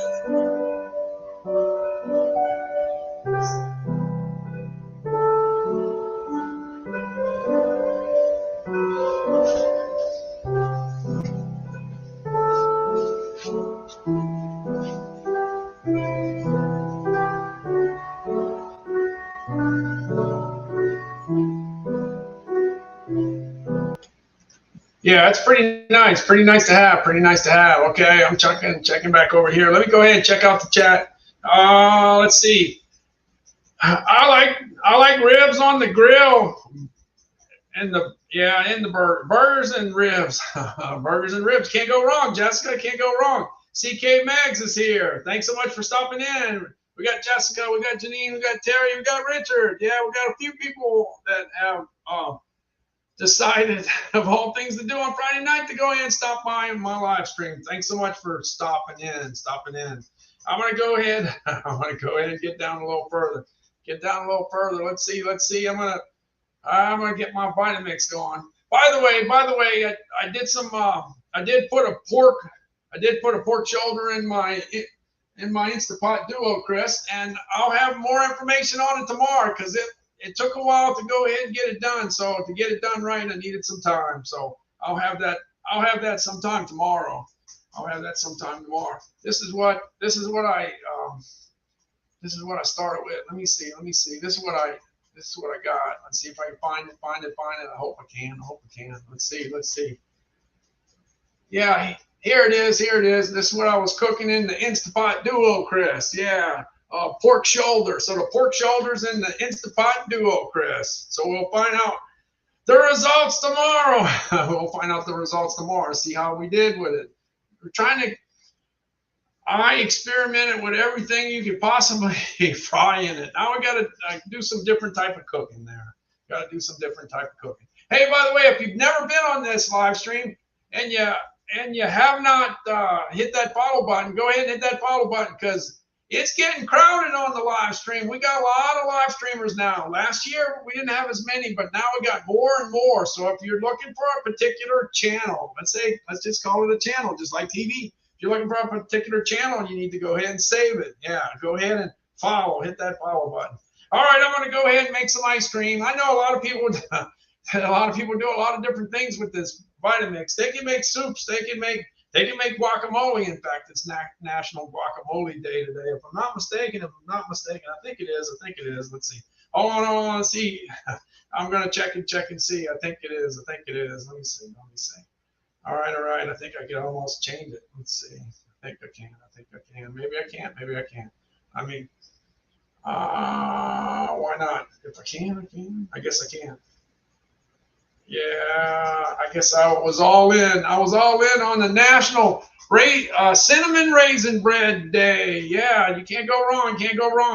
Yeah, it's pretty nice. Pretty nice to have. Okay, I'm checking back over here. Let me go ahead and check out the chat. Let's see. I like ribs on the grill, and the burgers and ribs. Burgers and ribs, can't go wrong. Jessica, can't go wrong. CK Mags is here. Thanks so much for stopping in. We got Jessica, we got Janine, we got Terry, we got Richard. Yeah, we got a few people that have decided of all things to do on Friday night to go ahead and stop by my live stream. Thanks so much for stopping in. I'm gonna go ahead and get down a little further. Let's see. I'm gonna get my Vitamix going. By the way, I did put a pork shoulder in my Instapot Duo, Chris, and I'll have more information on it tomorrow because it took a while to go ahead and get it done. So to get it done right, I needed some time. So I'll have that sometime tomorrow. This is what I This is what I started with. Let me see. This is what I got. Let's see if I can find it. I hope I can. Let's see. Yeah, here it is. This is what I was cooking in the Instapot Duo, Chris. Yeah, pork shoulder. So the pork shoulder's in the Instapot Duo, Chris. So we'll find out the results tomorrow. See how we did with it. We're trying to. I experimented with everything you could possibly fry in it. Now we got to do some different type of cooking there. Hey, by the way, if you've never been on this live stream and you have not hit that follow button, go ahead and hit that follow button because it's getting crowded on the live stream. We got a lot of live streamers now. Last year we didn't have as many, but now we got more and more. So if you're looking for a particular channel, let's just call it a channel, just like TV. If you're looking for a particular channel, you need to go ahead and save it. Yeah, go ahead and hit that follow button. All right, I'm going to go ahead and make some ice cream. I know a lot of people do a lot of different things with this Vitamix. They can make soups. They can make guacamole. In fact, it's National Guacamole Day today. If I'm not mistaken, I think it is. Let's see. Hold on. Let's see. I'm going to check and see. I think it is. Let me see. All right. I think I can almost change it. Let's see. I think I can. Maybe I can't. I mean, why not? If I can. I guess I can. Yeah, I guess I was all in. On the National Cinnamon Raisin Bread Day. Yeah, you can't go wrong.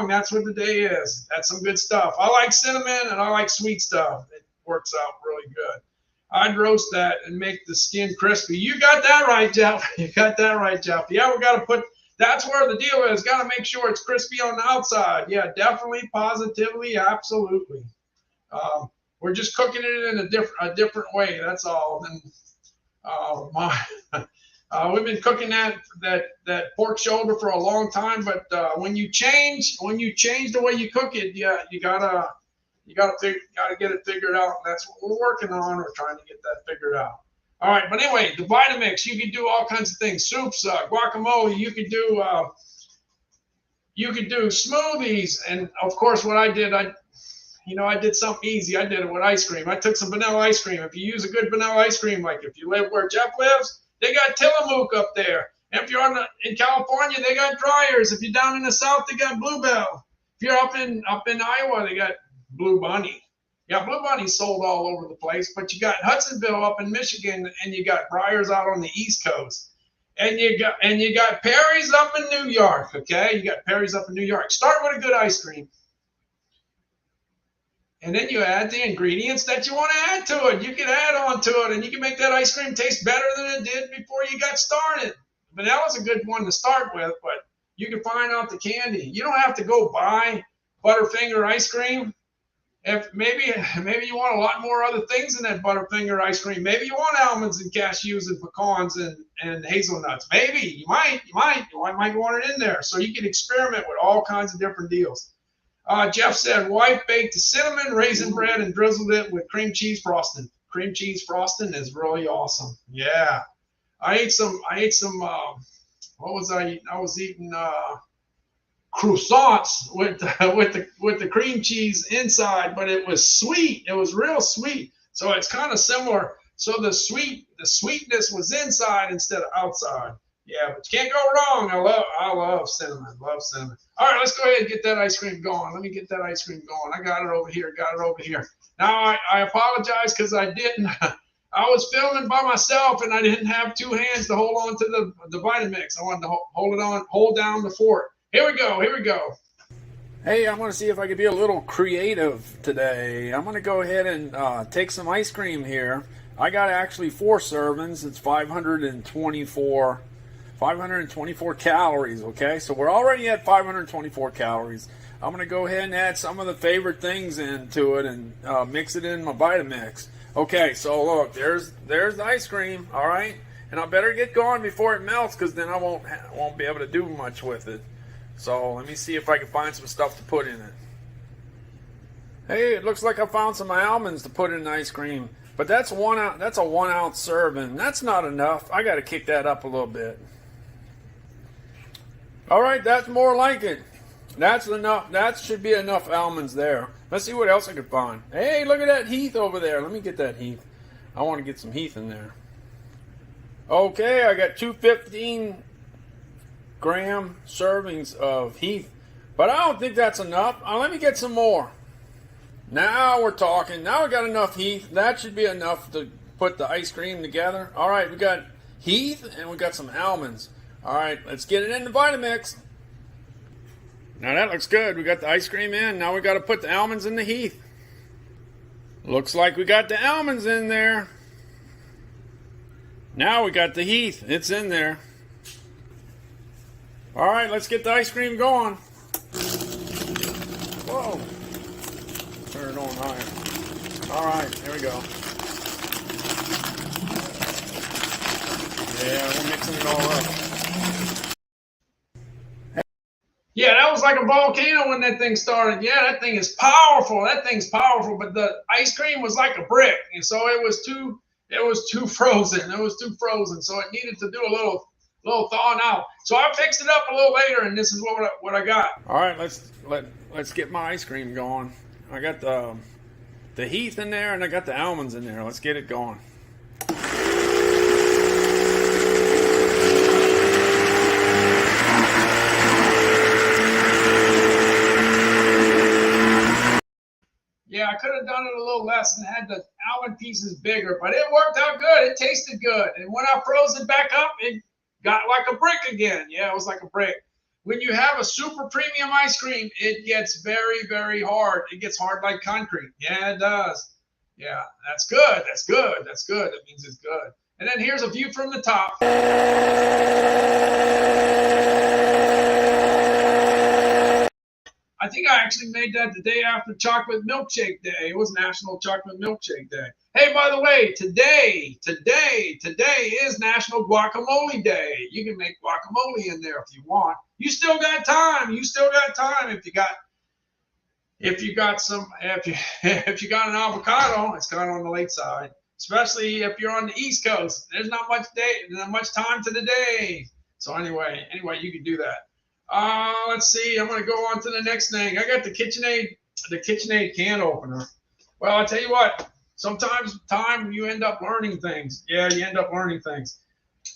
That's what the day is. That's some good stuff. I like cinnamon and I like sweet stuff. It works out really good. I'd roast that and make the skin crispy. You got that right, Jeff. Yeah, we got to put. That's where the deal is. Got to make sure it's crispy on the outside. Yeah, definitely, positively, absolutely. We're just cooking it in a different way. That's all. And we've been cooking that pork shoulder for a long time. But when you change the way you cook it, yeah, you gotta get it figured out. And that's what we're working on. We're trying to get that figured out. All right. But anyway, the Vitamix, you can do all kinds of things. Soups, guacamole. You could do smoothies. And of course, what I did, I did something easy. I did it with ice cream. I took some vanilla ice cream. If you use a good vanilla ice cream, like if you live where Jeff lives, they got Tillamook up there. And if you're in California, they got Dryers. If you're down in the South, they got Bluebell. If you're up in Iowa, they got Blue Bunny. Yeah, Blue Bunny sold all over the place. But you got Hudsonville up in Michigan, and you got Dryers out on the East Coast. And you got Perry's up in New York. Okay, you got Perry's up in New York. Start with a good ice cream. And then you add the ingredients that you want to add to it. You can add on to it, and you can make that ice cream taste better than it did before you got started. Vanilla's a good one to start with, but you can find out the candy. You don't have to go buy Butterfinger ice cream. If maybe you want a lot more other things in that Butterfinger ice cream. Maybe you want almonds and cashews and pecans and hazelnuts. Maybe you might want it in there. So you can experiment with all kinds of different deals. Jeff said, wife baked the cinnamon raisin bread and drizzled it with cream cheese frosting. Cream cheese frosting is really awesome. Yeah. I ate some, what was I eating? I was eating croissants with the cream cheese inside, but it was sweet. It was real sweet. So it's kind of similar. So the sweetness was inside instead of outside. Yeah, but you can't go wrong. I love cinnamon. All right, let's go ahead and get that ice cream going. Let me get that ice cream going. I got it over here. Now I apologize because I didn't. I was filming by myself and I didn't have two hands to hold on to the Vitamix. I wanted to hold down the fort. Here we go. Hey, I'm going to see if I can be a little creative today. I'm going to go ahead and take some ice cream here. I got actually 4 servings. It's 524 calories, okay? So we're already at 524 calories. I'm going to go ahead and add some of the favorite things into it and mix it in my Vitamix. Okay, so look, there's the ice cream, all right? And I better get going before it melts because then I won't be able to do much with it. So let me see if I can find some stuff to put in it. Hey, it looks like I found some almonds to put in the ice cream. But that's a 1 ounce serving. That's not enough. I got to kick that up a little bit. All right, that's more like it. That's enough. That should be enough almonds there. Let's see what else I can find. Hey, look at that Heath over there. Let me get that Heath. I want to get some Heath in there. Okay, I got 2 15-gram servings of Heath. But I don't think that's enough. Let me get some more. Now we're talking. Now we got enough Heath. That should be enough to put the ice cream together. All right, we got Heath and we got some almonds. All right, let's get it in the Vitamix. Now that looks good. We got the ice cream in. Now we got to put the almonds in the Heath. Looks like we got the almonds in there. Now we got the Heath. It's in there. All right, let's get the ice cream going. Whoa. Turn it on higher. All right, there we go. Yeah, we're mixing it all up. Yeah, that was like a volcano when that thing started. Yeah, that thing is powerful. That thing's powerful, but the ice cream was like a brick, and so it was too frozen. It was too frozen, so it needed to do a little thawing out. So I fixed it up a little later, and this is what I got. All right, let's get my ice cream going. I got the Heath in there, and I got the almonds in there. Let's get it going. Yeah, I could have done it a little less and had the almond pieces bigger, but it worked out good. It tasted good. And when I froze it back up, it got like a brick again. Yeah, it was like a brick. When you have a super premium ice cream, it gets very, very hard. It gets hard like concrete. Yeah, it does. Yeah, that's good. That's good. That's good. That means it's good. And then here's a view from the top. I think I actually made that the day after Chocolate Milkshake Day. It was National Chocolate Milkshake Day. Hey, by the way, today is National Guacamole Day. You can make guacamole in there if you want. You still got time. You still got time if you got an avocado. It's kind of on the late side, especially if you're on the East Coast. There's not much time to the day. So anyway, you can do that. Let's see. I'm going to go on to the next thing. I got the KitchenAid can opener. Well, I tell you what. Sometimes you end up learning things. Yeah, you end up learning things.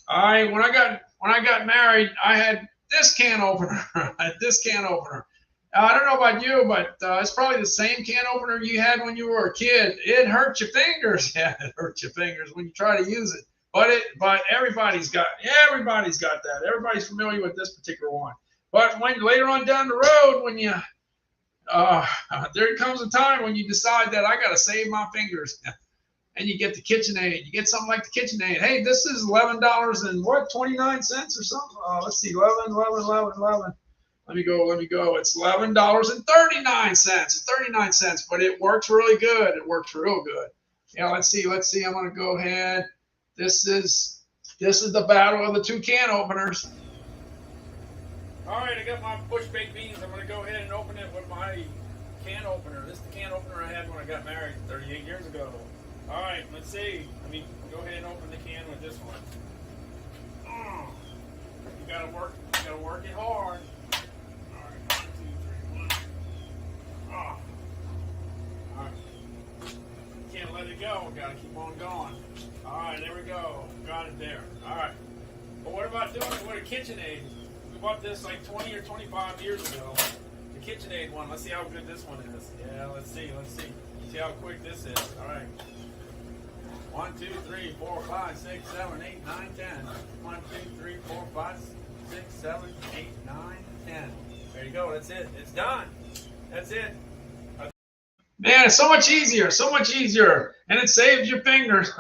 When I got married, I had this can opener. I don't know about you, but it's probably the same can opener you had when you were a kid. It hurt your fingers. Yeah, it hurt your fingers when you try to use it. But everybody's got that. Everybody's familiar with this particular one. But when later on down the road, when you there comes a time when you decide that I got to save my fingers, and you get the KitchenAid. You get something like the KitchenAid. Hey, this is $11 and what, 29 cents or something? Let's see, 11. Let me go. It's $11.39. 39 cents, but it works really good. It works real good. Yeah, let's see. I'm gonna go ahead. This is the battle of the two can openers. All right, I got my bush baked beans. I'm going to go ahead and open it with my can opener. This is the can opener I had when I got married 38 years ago. All right, let's see. Let me go ahead and open the can with this one. You got to work it hard. All right, 1, 2, 3, 1. All right. Can't let it go. Got to keep on going. All right, there we go. Got it there. All right. But what about doing it with a KitchenAid? Bought this like 20 or 25 years ago. The KitchenAid one. Let's see how good this one is. Yeah, let's see. See how quick this is. All right. 1, 2, 3, 4, 5, 6, 7, 8, 9, 10. 1, 2, 3, 4, 5, 6, 7, 8, 9, 10. There you go. That's it. It's done. That's it. Man, it's so much easier. And it saves your fingers.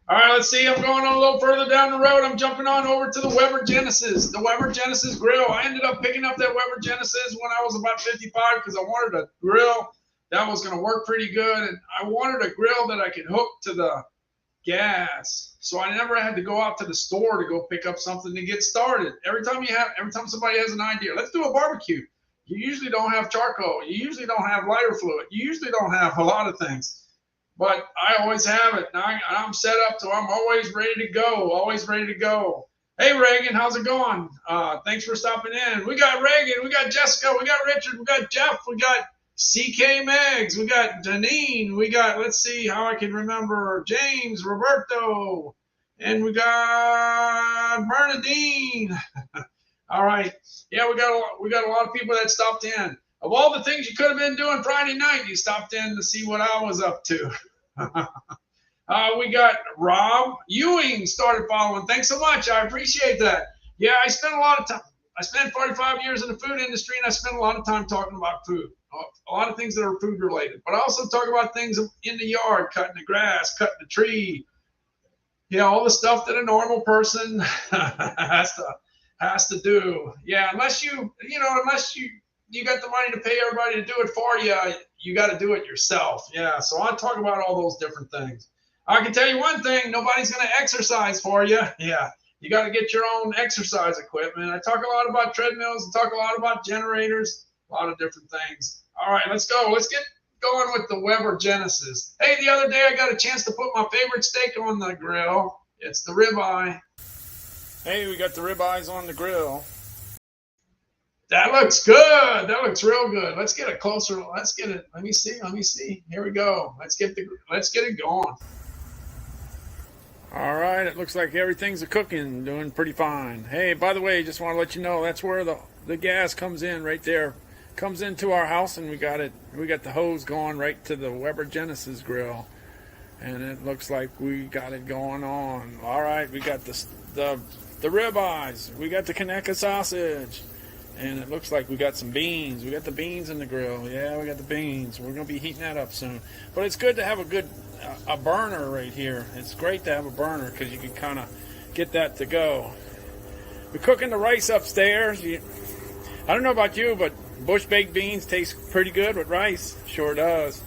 All right, let's see. I'm going on a little further down the road. I'm jumping on over to the Weber Genesis, grill. I ended up picking up that Weber Genesis when I was about 55 because I wanted a grill that was going to work pretty good, and I wanted a grill that I could hook to the gas, so I never had to go out to the store to go pick up something to get started. Every time somebody has an idea, let's do a barbecue. You usually don't have charcoal. You usually don't have lighter fluid. You usually don't have a lot of things. But I always have it. I'm set up, so I'm always ready to go. Hey, Reagan, how's it going? Thanks for stopping in. We got Reagan, we got Jessica, we got Richard, we got Jeff, we got CK Meggs, we got Janine, we got, let's see how I can remember, James, Roberto, and we got Bernadine. All right. Yeah, we got a lot of people that stopped in. Of all the things you could have been doing Friday night, you stopped in to see what I was up to. We got Rob Ewing started following. Thanks so much. I appreciate that. Yeah, I spent a lot of time. I spent 45 years in the food industry, and I spent a lot of time talking about food. A lot of things that are food related, but I also talk about things in the yard, cutting the grass, cutting the tree. Yeah, all the stuff that a normal person has to do. Yeah, unless you got the money to pay everybody to do it for you, you got to do it yourself. Yeah, so I talk about all those different things. I can tell you one thing, nobody's going to exercise for you. Yeah, you got to get your own exercise equipment. I talk a lot about treadmills. I talk a lot about generators, a lot of different things. All right, let's go. Let's get going with the Weber Genesis. Hey, the other day I got a chance to put my favorite steak on the grill. It's the ribeye. Hey, we got the ribeyes on the grill. That looks good. That looks real good. Let's get a closer. Let's get it. Let me see. Here we go. Let's get it going. All right, it looks like everything's cooking, doing pretty fine. Hey, by the way, just want to let you know that's where the gas comes in right there. Comes into our house, and we got the hose going right to the Weber Genesis grill. And it looks like we got it going on. All right, we got the ribeyes. We got the Kaneka sausage. And it looks like we got some beans. We got the beans in the grill. Yeah, we got the beans. We're going to be heating that up soon. But it's good to have a burner right here. It's great to have a burner because you can kind of get that to go. We're cooking the rice upstairs. I don't know about you, but bush baked beans taste pretty good with rice. Sure does.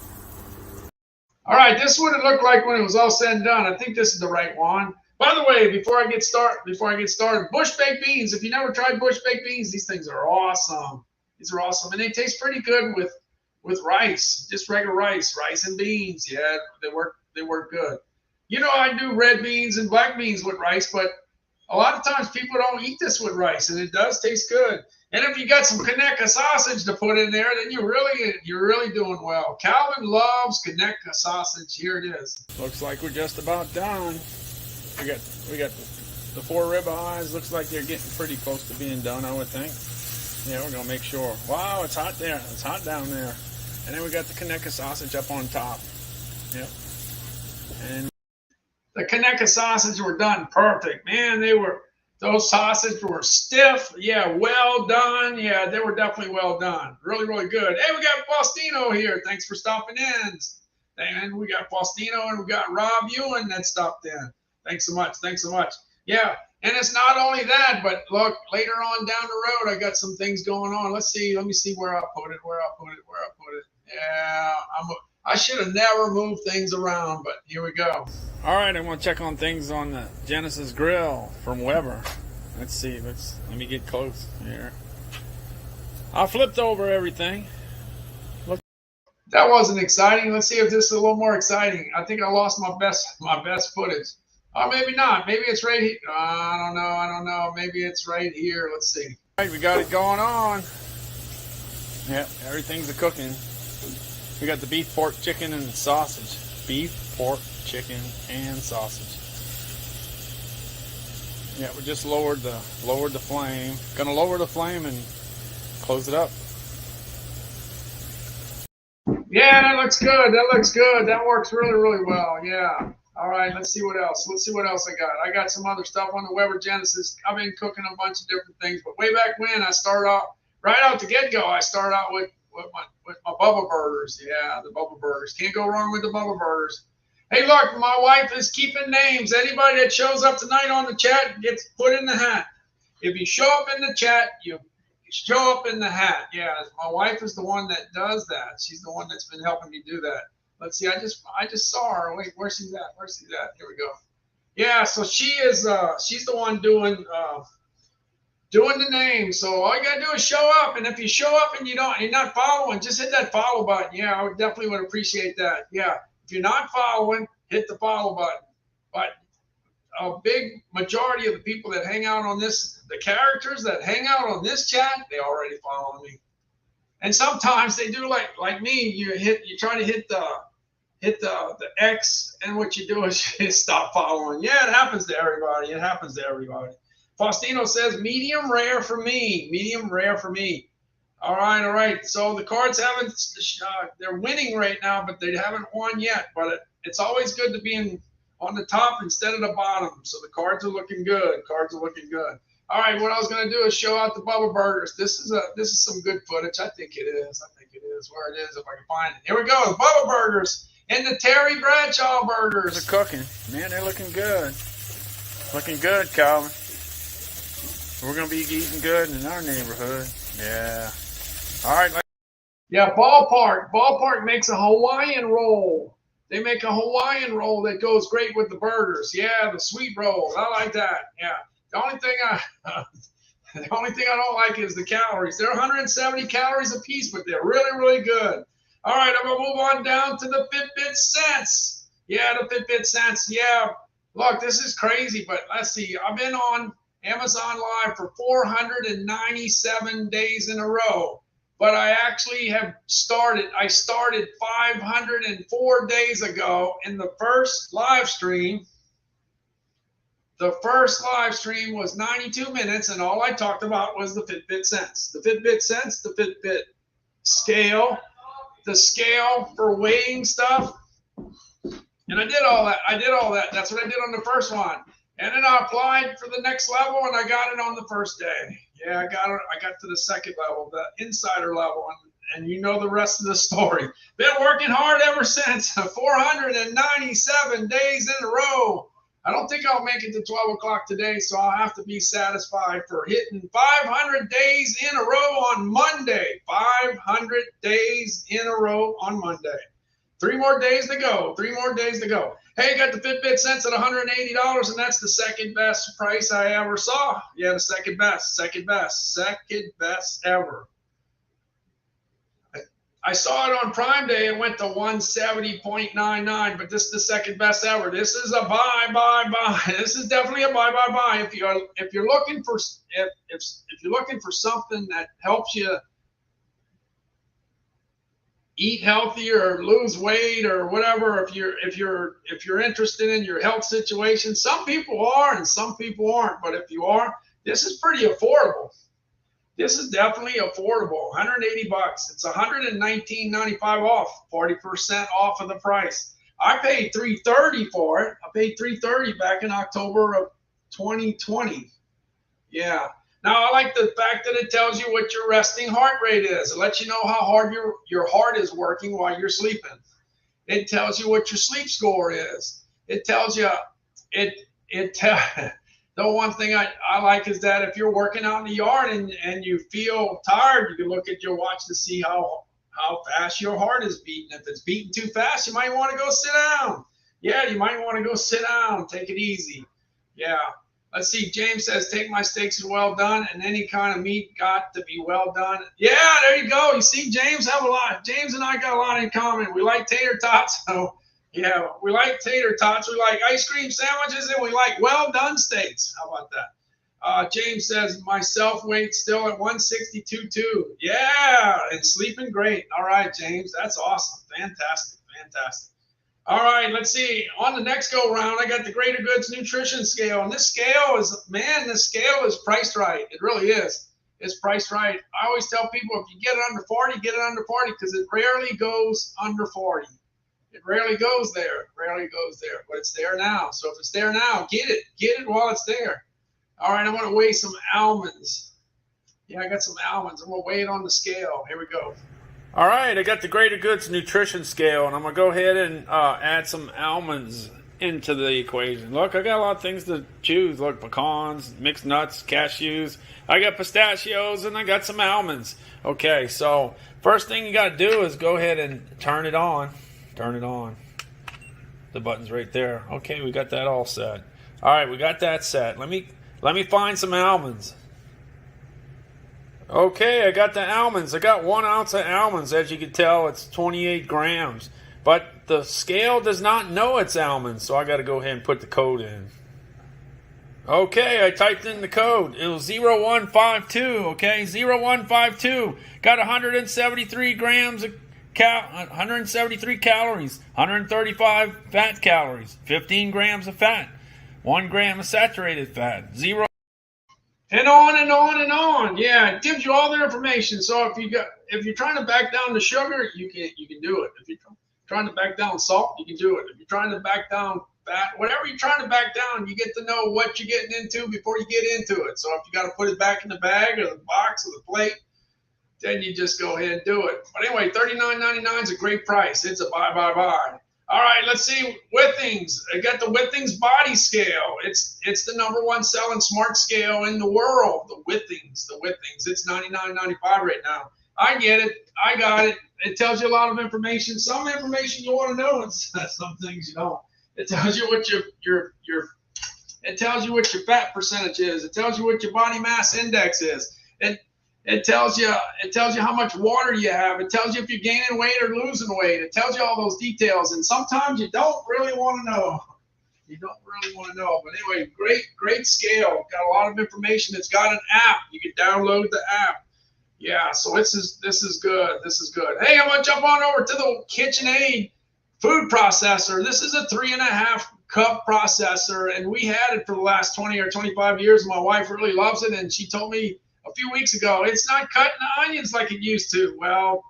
All right, this is what it looked like when it was all said and done. I think this is the right one. By the way, before I get started, bush baked beans. If you never tried bush baked beans, these things are awesome. These are awesome, and they taste pretty good with rice, just regular rice and beans. Yeah, they work good. You know, I do red beans and black beans with rice, but a lot of times people don't eat this with rice, and it does taste good. And if you got some Kaneka sausage to put in there, then you're really doing well. Calvin loves Kaneka sausage. Here it is. Looks like we're just about done. We got the 4 ribeyes. Looks like they're getting pretty close to being done, I would think. Yeah, we're gonna make sure. Wow, it's hot there. It's hot down there. And then we got the Kaneka sausage up on top. Yep. And the Kaneka sausage were done perfect, man. Those sausages were stiff. Yeah, well done. Yeah, they were definitely well done. Really, really good. Hey, we got Faustino here. Thanks for stopping in. And we got Faustino and we got Rob Ewan that stopped in. Thanks so much. Yeah, and it's not only that, but look, later on down the road, I got some things going on. Let me see where I put it. Yeah, I should have never moved things around, but here we go. All right, I want to check on things on the Genesis grill from Weber. Let's see. Let me get close here. I flipped over everything. Look. That wasn't exciting. Let's see if this is a little more exciting. I think I lost my best footage. Oh, maybe not. Maybe it's right here. I don't know. Maybe it's right here. Let's see. All right, we got it going on. Yeah, everything's cooking. We got the beef, pork, chicken, and sausage. Beef, pork, chicken, and sausage. Yeah, we just lowered the flame. Gonna lower the flame and close it up. Yeah, that looks good. That works really, really well. Yeah. All right, let's see what else. I got. I got some other stuff on the Weber Genesis. I've been cooking a bunch of different things, but way back when I started out, right out the get-go, I started out with my Bubba Burgers. Yeah, the Bubba Burgers. Can't go wrong with the Bubba Burgers. Hey, look, my wife is keeping names. Anybody that shows up tonight on the chat gets put in the hat. If you show up in the chat, you show up in the hat. Yeah, my wife is the one that does that. She's the one that's been helping me do that. Let's see. I just saw her. Wait, where's she at? Here we go. Yeah, so she is. She's the one doing the name. So all you gotta do is show up. And if you show up and you're not following, just hit that follow button. Yeah, I definitely would appreciate that. Yeah, if you're not following, hit the follow button. But a big majority of the people that hang out on this, the characters that hang out on this chat, they already follow me. And sometimes they do like me. You try to hit the X, and what you do is you stop following. Yeah, it happens to everybody. It happens to everybody. Faustino says medium rare for me. Medium rare for me. All right. So the cards haven't. They're winning right now, but they haven't won yet. But it's always good to be on the top instead of the bottom. So the cards are looking good. All right, what I was going to do is show out the Bubba Burgers. This is some good footage. I think it is. Where it is, if I can find it. Here we go. Bubba Burgers and the Terry Bradshaw Burgers. They're cooking. Man, they're looking good. Looking good, Calvin. We're going to be eating good in our neighborhood. Yeah. All right. Yeah, Ballpark. Ballpark makes a Hawaiian roll. They make a Hawaiian roll that goes great with the burgers. Yeah, the sweet roll. I like that. Yeah. The only thing I don't like is the calories. They're 170 calories a piece, but they're really, really good. All right, I'm going to move on down to the Fitbit Sense. Yeah, the Fitbit Sense. Yeah, look, this is crazy, but let's see. I've been on Amazon Live for 497 days in a row, but I actually have started. I started 504 days ago in the first live stream. The first live stream was 92 minutes, and all I talked about was the Fitbit Sense. The Fitbit Sense, the Fitbit scale, the scale for weighing stuff. And I did all that. That's what I did on the first one. And then I applied for the next level, and I got it on the first day. Yeah, I got to the second level, the insider level, and you know the rest of the story. Been working hard ever since. 497 days in a row. I don't think I'll make it to 12 o'clock today, so I'll have to be satisfied for hitting 500 days in a row on Monday. 500 days in a row on Monday. 3 more days to go. Hey, got the Fitbit Sense at $180, and that's the second best price I ever saw. Yeah, the second best ever. I saw it on Prime Day. It went to 170.99, but this is the second best ever. This is a buy. This is definitely a buy. If you're looking for something that helps you eat healthier or lose weight or whatever, if you're interested in your health situation, some people are and some people aren't. But if you are, this is pretty affordable. This is definitely affordable. $180. It's $119.95 off, 40% off of the price. I paid $330 for it. I paid $330 back in October of 2020. Yeah. Now I like the fact that it tells you what your resting heart rate is. It lets you know how hard your heart is working while you're sleeping. It tells you what your sleep score is. It tells you the one thing I like is that if you're working out in the yard and you feel tired, you can look at your watch to see how fast your heart is beating. If it's beating too fast, you might want to go sit down. Yeah, you might want to go sit down. Take it easy. Yeah. Let's see. James says, take my steaks as well done, and any kind of meat got to be well done. Yeah, there you go. You see, James and I got a lot in common. We like tater tots. So, yeah, we like tater tots. We like ice cream sandwiches, and we like well done steaks. How about that? James says, my self-weight still at 162.2. Yeah, and sleeping great. All right, James. That's awesome. Fantastic. All right, let's see. On the next go round, I got the Greater Goods Nutrition Scale. And this scale is priced right. It really is. It's priced right. I always tell people, if you get it under 40, get it under 40, because it rarely goes under 40. It rarely goes there. But it's there now. So if it's there now, get it. Get it while it's there. All right, I'm going to weigh some almonds. Yeah, I got some almonds. I'm going to weigh it on the scale. Here we go. All right, I got the Greater Goods Nutrition Scale, and I'm going to go ahead and add some almonds into the equation. Look, I got a lot of things to choose. Look, pecans, mixed nuts, cashews. I got pistachios, and I got some almonds. Okay, so first thing you got to do is go ahead and turn it on. The button's right there. Okay, we got that all set. All right, we got that set. Let me find some almonds. Okay, I got the almonds. I got 1 ounce of almonds. As you can tell, it's 28 grams. But the scale does not know it's almonds, so I got to go ahead and put the code in. Okay, I typed in the code. It was 0152, okay? 0152. Got 173 grams of 173 calories, 135 fat calories, 15 grams of fat, 1 gram of saturated fat, 0. And on and on and on. Yeah, it gives you all the information. So if you're trying to back down the sugar, you can do it. If you're trying to back down salt, you can do it. If you're trying to back down fat, whatever you're trying to back down, you get to know what you're getting into before you get into it. So if you got to put it back in the bag or the box or the plate, then you just go ahead and do it. But anyway, $39.99 is a great price. It's a buy. All right, let's see Withings. I got the Withings body scale. It's the #1 selling smart scale in the world. The Withings. It's $99.95 right now. I get it. I got it. It tells you a lot of information. Some information you want to know, and some things you don't. It tells you what it tells you what your fat percentage is. It tells you what your body mass index is. It tells you how much water you have. It tells you if you're gaining weight or losing weight. It tells you all those details. And sometimes you don't really want to know. You don't really want to know. But anyway, great scale. Got a lot of information. It's got an app. You can download the app. Yeah, so this is good. This is good. Hey, I'm gonna jump on over to the KitchenAid food processor. This is a 3.5 cup processor, and we had it for the last 20 or 25 years. My wife really loves it, and she told me a few weeks ago, it's not cutting the onions like it used to. Well,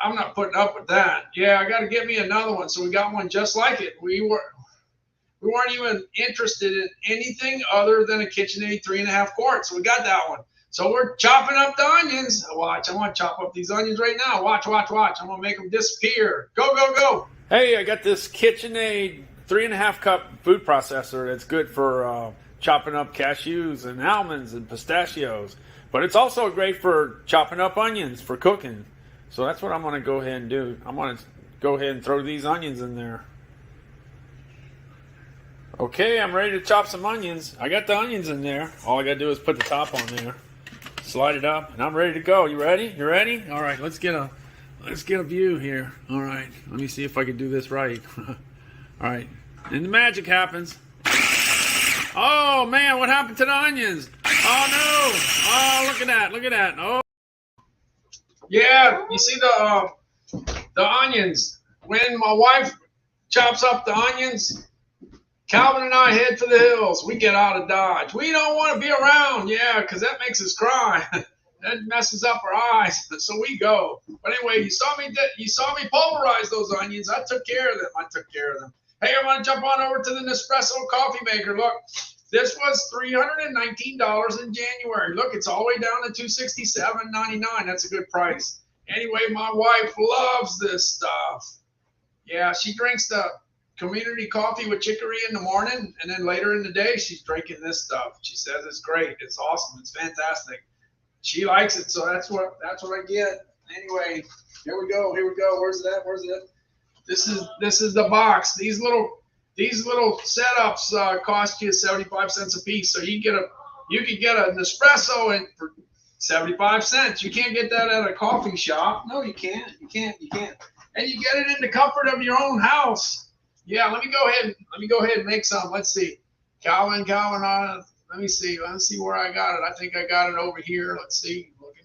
I'm not putting up with that. Yeah, I got to get me another one. So we got one just like it. We weren't even interested in anything other than a KitchenAid 3.5 quart. So we got that one. So we're chopping up the onions. Watch, I want to chop up these onions right now. Watch. I'm going to make them disappear. Go. Hey, I got this KitchenAid 3.5 cup food processor that's good for chopping up cashews and almonds and pistachios. But it's also great for chopping up onions for cooking. So that's what I'm going to go ahead and do. I'm going to go ahead and throw these onions in there. Okay, I'm ready to chop some onions. I got the onions in there. All I got to do is put the top on there. Slide it up, and I'm ready to go. You ready? You ready? All right, let's get a view here. All right, let me see if I can do this right. All right, and the magic happens. Oh man, what happened to the onions? Oh no! Oh, look at that! Oh. Yeah, you see the onions. When my wife chops up the onions, Calvin and I head for the hills. We get out of Dodge. We don't want to be around, yeah, because that makes us cry. That messes up our eyes. So we go. But anyway, you saw me pulverize those onions. I took care of them. Hey, I want to jump on over to the Nespresso coffee maker. Look, this was $319 in January. Look, it's all the way down to $267.99. That's a good price. Anyway, my wife loves this stuff. Yeah, she drinks the community coffee with chicory in the morning, and then later in the day she's drinking this stuff. She says it's great, it's awesome, it's fantastic. She likes it, so that's what I get. Anyway, here we go. Where's it? This is the box. These little setups cost you 75 cents a piece. So you can get an espresso for 75 cents. You can't get that at a coffee shop. No, you can't. You can't. And you get it in the comfort of your own house. Yeah, let me go ahead and make some. Let's see. Calvin, let me see where I got it. I think I got it over here. Let's see. Looking.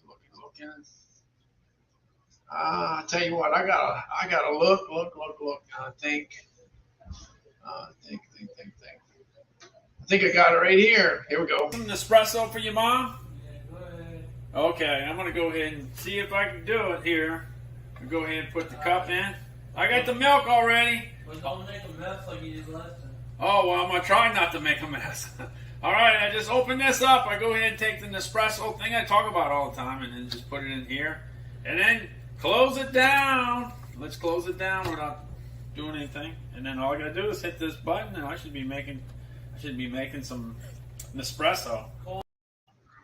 I tell you what, I gotta look. I think I got it right here. Here we go. Some Nespresso for your mom? Yeah, go ahead. Okay, I'm gonna go ahead and see if I can do it here. I'll go ahead and put the cup in. I got the milk already. Well, don't make a mess like you did last time. Oh, well, I'm going to try not to make a mess. All right, I just open this up. I go ahead and take the Nespresso thing I talk about all the time and then just put it in here. And then close it down. Let's close it down without doing anything. And then all I got to do is hit this button and I should be making some Nespresso.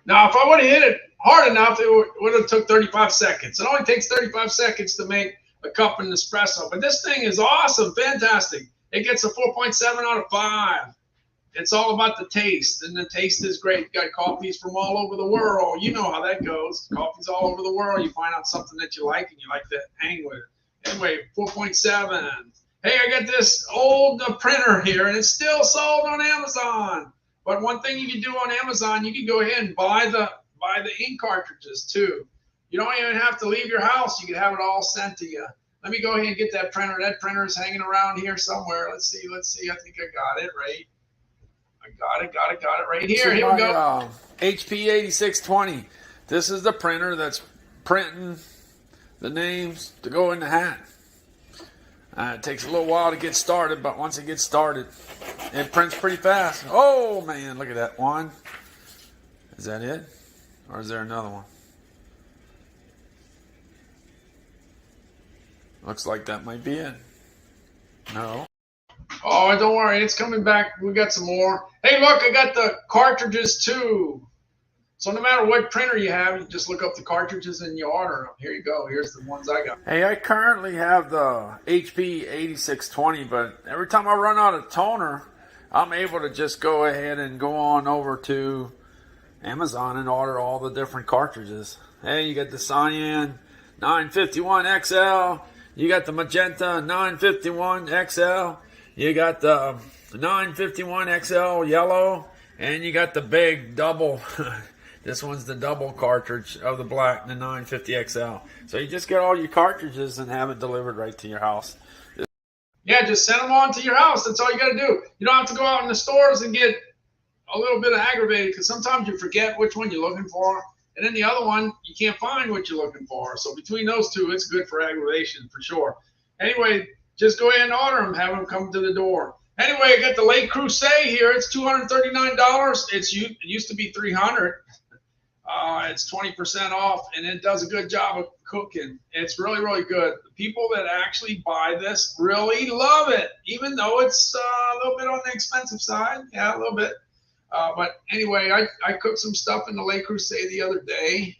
Now, if I would have hit it hard enough, it would have took 35 seconds. It only takes 35 seconds to make a cup of Nespresso. But this thing is awesome, fantastic. It gets a 4.7 out of 5. It's all about the taste, and the taste is great. You got coffees from all over the world. You know how that goes. Coffees all over the world. You find out something that you like, and you like to hang with it. Anyway, 4.7. Hey, I got this old printer here, and it's still sold on Amazon. But one thing you can do on Amazon, you can go ahead and buy the ink cartridges too. You don't even have to leave your house. You can have it all sent to you. Let me go ahead and get that printer. That printer is hanging around here somewhere. Let's see. I think I got it right. I got it right here. Here we go. HP 8620. This is the printer that's printing the names to go in the hat. It takes a little while to get started, but once it gets started, it prints pretty fast. Oh, man, look at that one. Is that it? Or is there another one? Looks like that might be it. No. Oh, don't worry. It's coming back. We got some more. Hey, look, I got the cartridges too. So no matter what printer you have, you just look up the cartridges and you order them. Here you go. Here's the ones I got. Hey, I currently have the HP 8620, but every time I run out of toner, I'm able to just go ahead and go on over to Amazon and order all the different cartridges. Hey, you got the Cyan 951 XL. You got the Magenta 951 XL. You got the 951 XL yellow. And you got the big double. This one's the double cartridge of the black, the 950 XL. So you just get all your cartridges and have it delivered right to your house. Yeah, just send them on to your house. That's all you got to do. You don't have to go out in the stores and get a little bit aggravated because sometimes you forget which one you're looking for. And then the other one, you can't find what you're looking for. So between those two, it's good for aggravation for sure. Anyway, just go ahead and order them. Have them come to the door. Anyway, I got the Lake Crusade here. It's $239. It used to be $300. It's 20% off, and it does a good job of cooking. It's really, really good. The people that actually buy this really love it, even though it's a little bit on the expensive side. Yeah, a little bit. But anyway, I cooked some stuff in the Lake Crusade the other day.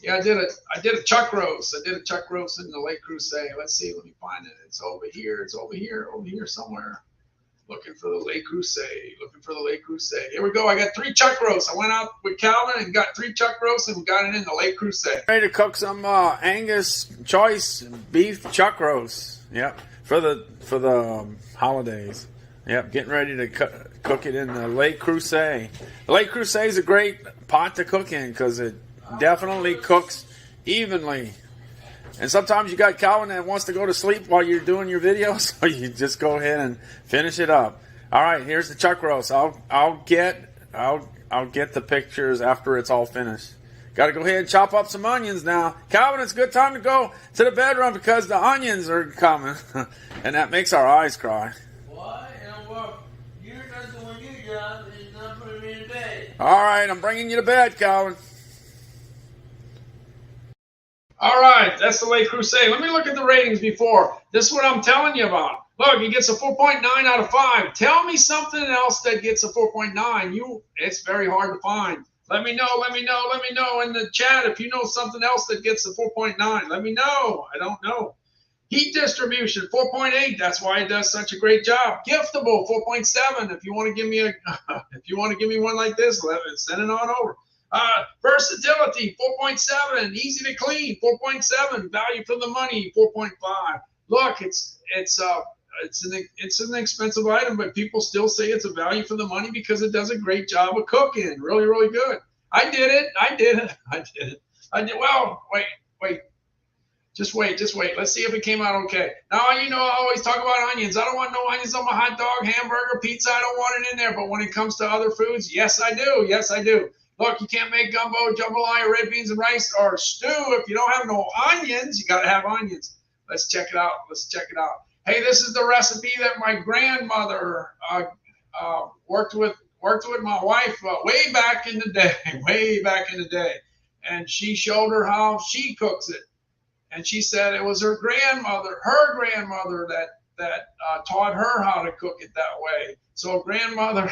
Yeah, I did a chuck roast. I did a chuck roast in the Lake Crusade. Let's see. Let me find it. It's over here. It's over here somewhere. Looking for the Lake Crusade. Here we go. I got 3 chuck roasts. I went out with Calvin and got 3 chuck roasts and we got it in the Lake Crusade. Ready to cook some Angus choice beef chuck roasts. Yep, for the holidays. Yep, getting ready to cook it in the Lake Crusade. The Lake Crusade is a great pot to cook in because it definitely cooks evenly. And sometimes you got Calvin that wants to go to sleep while you're doing your video, so you just go ahead and finish it up. All right, here's the chuck roast. I'll get the pictures after it's all finished. Got to go ahead and chop up some onions now. Calvin, it's a good time to go to the bedroom because the onions are coming, and that makes our eyes cry. What? Well, you're not doing your job. It's not putting me in bed. All right, I'm bringing you to bed, Calvin. All right, that's the Lake Crusade. Let me look at the ratings before. This is what I'm telling you about. Look, it gets a 4.9 out of 5. Tell me something else that gets a 4.9. It's very hard to find. Let me know in the chat if you know something else that gets a 4.9. Let me know. I don't know. Heat distribution, 4.8. That's why it does such a great job. Giftable, 4.7. If you want to give me one like this, send it on over. Versatility, 4.7. Easy to clean, 4.7. Value for the money, 4.5. Look, it's an expensive item, but people still say it's a value for the money because it does a great job of cooking. Really, really good. I did it. Well, wait. Just wait. Let's see if it came out okay. Now, I always talk about onions. I don't want no onions on my hot dog, hamburger, pizza. I don't want it in there. But when it comes to other foods, yes, I do. Look, you can't make gumbo, jambalaya, red beans and rice, or stew if you don't have no onions. You got to have onions. Let's check it out. Hey, this is the recipe that my grandmother worked with my wife way back in the day. And she showed her how she cooks it. And she said it was her grandmother that taught her how to cook it that way. So grandmother...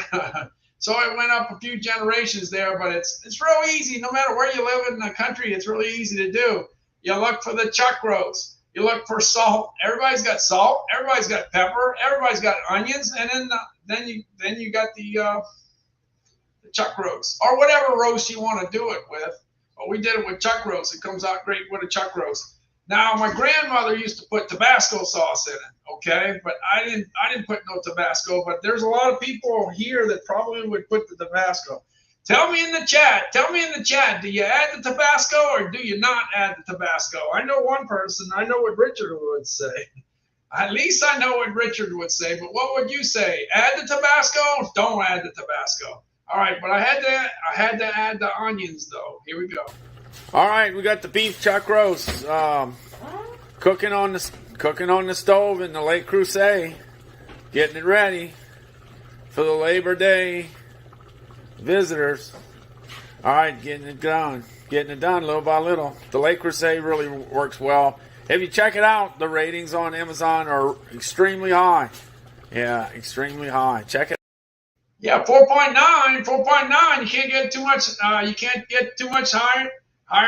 So it went up a few generations there, but it's real easy. No matter where you live in the country, it's really easy to do. You look for the chuck roast. You look for salt. Everybody's got salt. Everybody's got pepper. Everybody's got onions, and then you got the chuck roast or whatever roast you want to do it with. But we did it with chuck roast. It comes out great with a chuck roast. Now, my grandmother used to put Tabasco sauce in it, okay? But I didn't put no Tabasco, but there's a lot of people here that probably would put the Tabasco. Tell me in the chat, do you add the Tabasco or do you not add the Tabasco? I know one person, I know what Richard would say. At least I know what Richard would say, but what would you say? Add the Tabasco? Don't add the Tabasco. All right, but I had to add the onions though. Here we go. All right, we got the beef chuck roast cooking on the stove in the Lake Crusade, getting it ready for the Labor Day visitors. All right, getting it done little by little. The Lake Crusade really works well. If you check it out, the ratings on Amazon are extremely high. Yeah, extremely high. Check it. Yeah, 4.9. You can't get too much. You can't get too much higher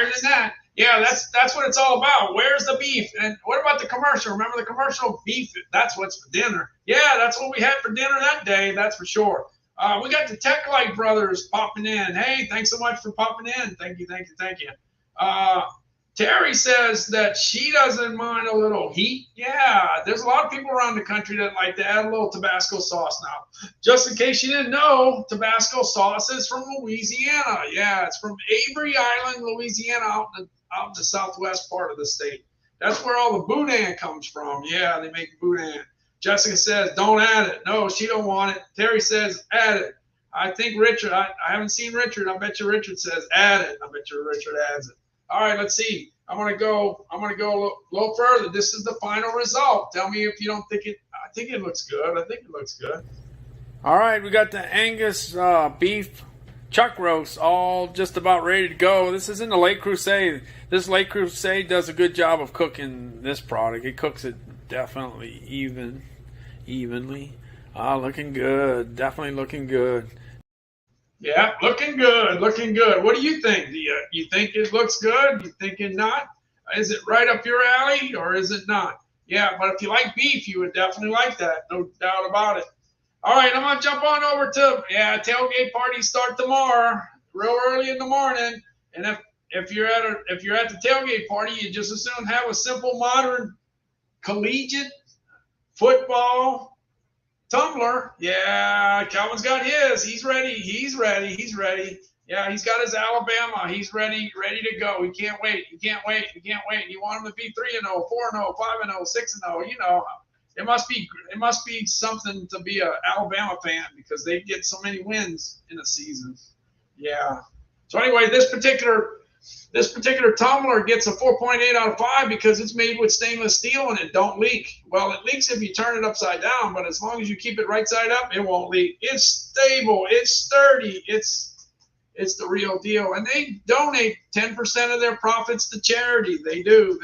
than that. Yeah, that's what it's all about. Where's the beef? And what about the commercial? Remember the commercial? Beef. That's what's for dinner. Yeah, that's what we had for dinner that day. That's for sure. We got the Tech Light brothers popping in. Hey, thanks so much for popping in. Thank you. Terry says that she doesn't mind a little heat. Yeah, there's a lot of people around the country that like to add a little Tabasco sauce now. Just in case you didn't know, Tabasco sauce is from Louisiana. Yeah, it's from Avery Island, Louisiana, out in the southwest part of the state. That's where all the boudin comes from. Yeah, they make boudin. Jessica says, don't add it. No, she don't want it. Terry says, add it. I think Richard, I haven't seen Richard. I bet you Richard says, add it. I bet you Richard adds it. All right, let's see. I'm gonna go a little further. This is the final result. Tell me if you don't think it. I think it looks good. All right, we got the Angus beef chuck roast all just about ready to go. This is in the Lake Crusade. This Lake Crusade does a good job of cooking this product. It cooks it definitely evenly. Looking good. Definitely looking good. Yeah, looking good. What do you think? Do you think it looks good? You think it not? Is it right up your alley or is it not? Yeah, but if you like beef, you would definitely like that. No doubt about it. All right, I'm gonna jump on over to tailgate parties start tomorrow, real early in the morning. And if you're at the tailgate party, you just as soon have a simple modern collegiate football tumbler. Yeah, Calvin's got his. He's ready. Yeah, he's got his Alabama. He's ready to go. He can't wait. You want him to be 3-0, 4-0, 5-0, 6-0. You know, it must be something to be an Alabama fan because they get so many wins in a season. Yeah. So anyway, this particular tumbler gets a 4.8 out of 5 because it's made with stainless steel and it don't leak. Well, it leaks if you turn it upside down, but as long as you keep it right side up, it won't leak. It's stable. It's sturdy. It's the real deal. And they donate 10% of their profits to charity. They do.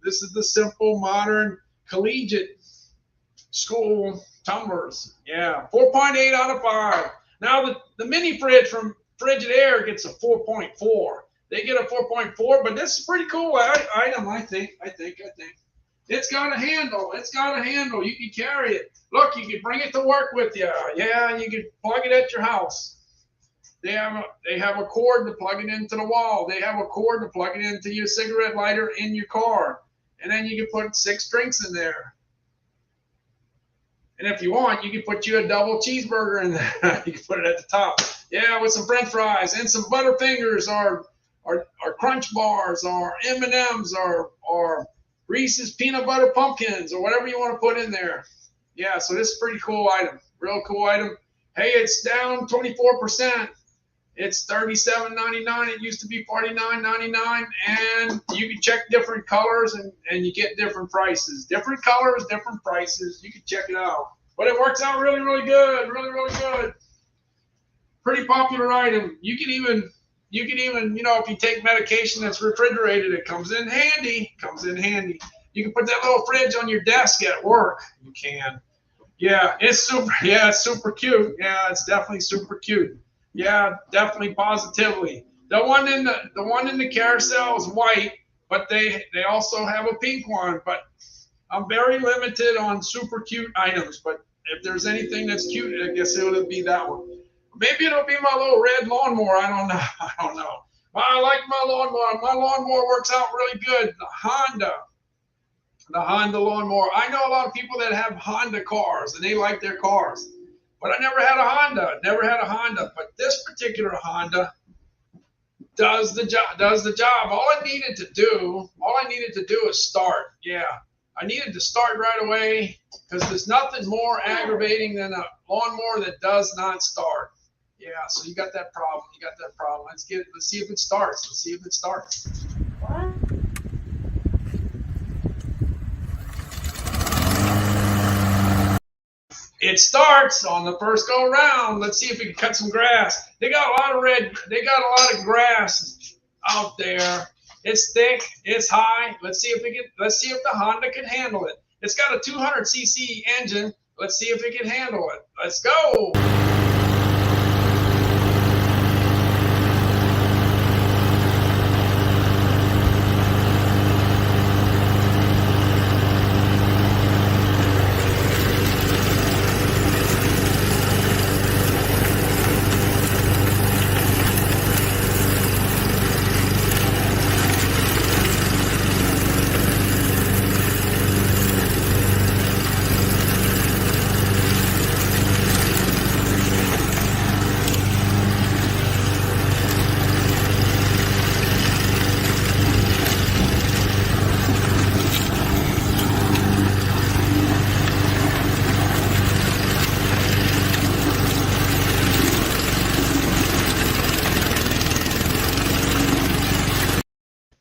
This is the simple, modern, collegiate school tumblers. Yeah, 4.8 out of 5. Now, the mini fridge from Frigid Air gets a 4.4. They get a 4.4, but this is pretty cool item, I think. It's got a handle. You can carry it. Look, you can bring it to work with you. Yeah, and you can plug it at your house. They have a cord to plug it into the wall. They have a cord to plug it into your cigarette lighter in your car. And then you can put 6 drinks in there. And if you want, you can put you a double cheeseburger in there. You can put it at the top. Yeah, with some French fries and some Butterfingers or Crunch Bars or M&Ms or Reese's Peanut Butter Pumpkins or whatever you want to put in there. Yeah, so this is a pretty cool item. Real cool item. Hey, it's down 24%. It's $37.99. It used to be $49.99. And you can check different colors and you get different prices. Different colors, different prices. You can check it out. But it works out really, really good. Really, really good. Pretty popular item. You can even, if you take medication that's refrigerated, it comes in handy. You can put that little fridge on your desk at work. You can. Yeah, it's super cute. Yeah, it's definitely super cute. Yeah, definitely, positively. The one in the carousel is white, but they also have a pink one. But I'm very limited on super cute items. But if there's anything that's cute, I guess it'll be that one. Maybe it'll be my little red lawnmower. I don't know. But I like my lawnmower. My lawnmower works out really good. The Honda The Honda lawnmower. I know a lot of people that have Honda cars and they like their cars, but I never had a Honda. Never had a Honda. But this particular Honda does the job. All I needed to do is start. Yeah, I needed to start right away because there's nothing more aggravating than a lawnmower that does not start. Yeah, so you got that problem. Let's see if it starts. It starts on the first go around. Let's see if we can cut some grass. They got a lot of grass out there. It's thick, it's high. Let's see if the Honda can handle it. It's got a 200cc engine. Let's see if it can handle it. Let's go.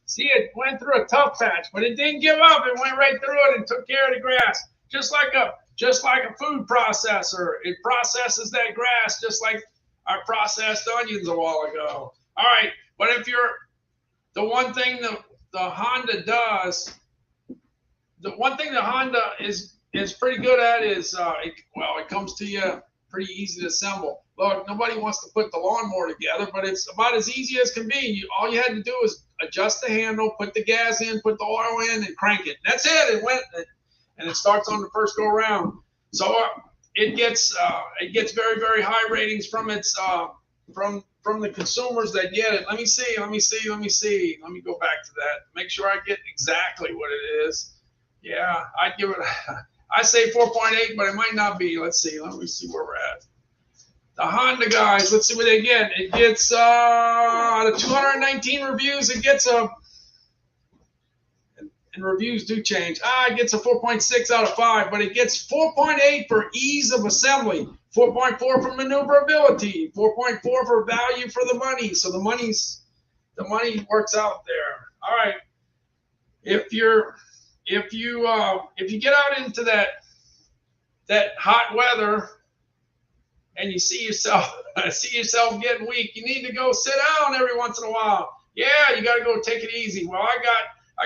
See, it went through a tough patch, but it didn't give up. It went right through it and took care of the grass, just like a food processor. It processes that grass just like I processed onions a while ago. All right, but if you're the one thing the Honda does, the one thing the Honda is pretty good at is it comes to you pretty easy to assemble. Look, nobody wants to put the lawnmower together, but it's about as easy as can be. All you had to do is adjust the handle, put the gas in, put the oil in, and crank it. That's it. It went, and it starts on the first go around. So it gets very, very high ratings from its from the consumers that get it. Let me see. Let me go back to that. Make sure I get exactly what it is. Yeah, I'd give it. I say 4.8, but it might not be. Let's see. Let me see where we're at. The Honda guys, let's see what they get. It gets out of 219 reviews, it gets and reviews do change. It gets a 4.6 out of 5, but it gets 4.8 for ease of assembly, 4.4 for maneuverability, 4.4 for value for the money. So the money works out there. All right. If you get out into that hot weather and you see yourself getting weak, you need to go sit down every once in a while. Yeah, you got to go take it easy. Well, I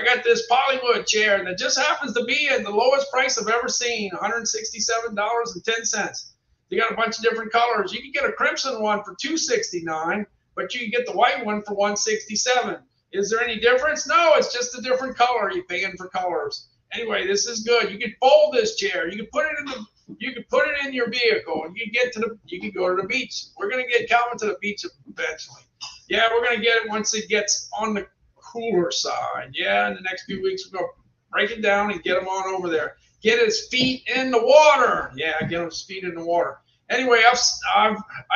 got this polywood chair that just happens to be at the lowest price I've ever seen, $167.10. They got a bunch of different colors. You can get a crimson one for $269, but you can get the white one for $167. Is there any difference? No, it's just a different color. You're paying for colors. Anyway, this is good. You can fold this chair. You can put it in your vehicle, and you can go to the beach. We're gonna get Calvin to the beach eventually. Yeah, we're gonna get it once it gets on the cooler side. Yeah, in the next few weeks we're gonna break it down and get him on over there. Get his feet in the water. Yeah, get his feet in the water. Anyway, I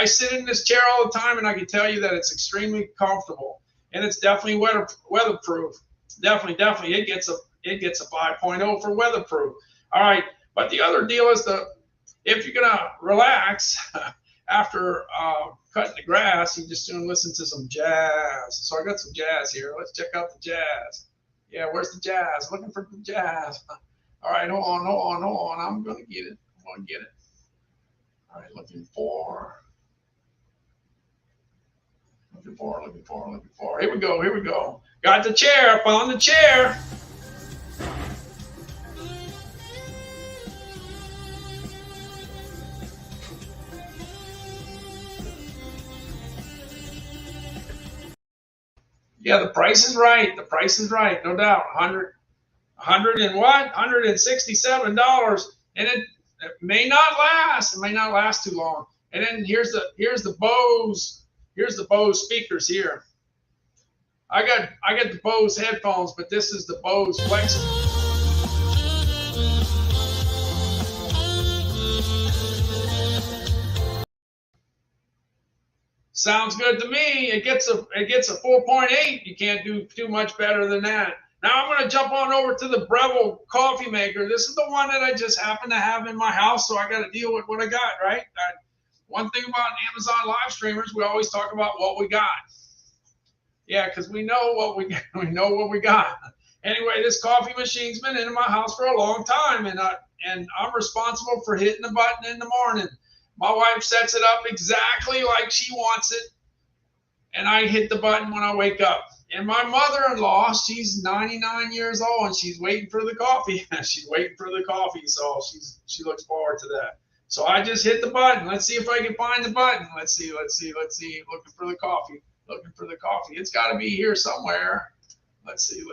sit in this chair all the time, and I can tell you that it's extremely comfortable, and it's definitely weatherproof. Definitely, it gets a 5.0 for weatherproof. All right, but the other deal is if you're gonna relax after cutting the grass, you just soon listen to some jazz. So I got some jazz here. Let's check out the jazz. Yeah, where's the jazz? Looking for the jazz. All right, hold on. I'm gonna get it. All right, looking for. Here we go. Got the chair. Found the chair. Yeah, the price is right. No doubt. $167, and it may not last. It may not last too long. And then here's the Bose speakers here. I got the Bose headphones, but this is the Bose Flex. Sounds good to me. It gets a 4.8. You can't do too much better than that. Now I'm going to jump on over to the Breville coffee maker. This is the one that I just happen to have in my house, so I got to deal with what I got, right? One thing about Amazon live streamers, we always talk about what we got. Yeah, because we know what we got. Anyway, this coffee machine's been in my house for a long time, and I'm responsible for hitting the button in the morning. My wife sets it up exactly like she wants it, and I hit the button when I wake up. And my mother-in-law, she's 99 years old, and she's waiting for the coffee. She's waiting for the coffee, so she looks forward to that. So I just hit the button. Let's see if I can find the button. Let's see. Looking for the coffee. It's got to be here somewhere. Let's see.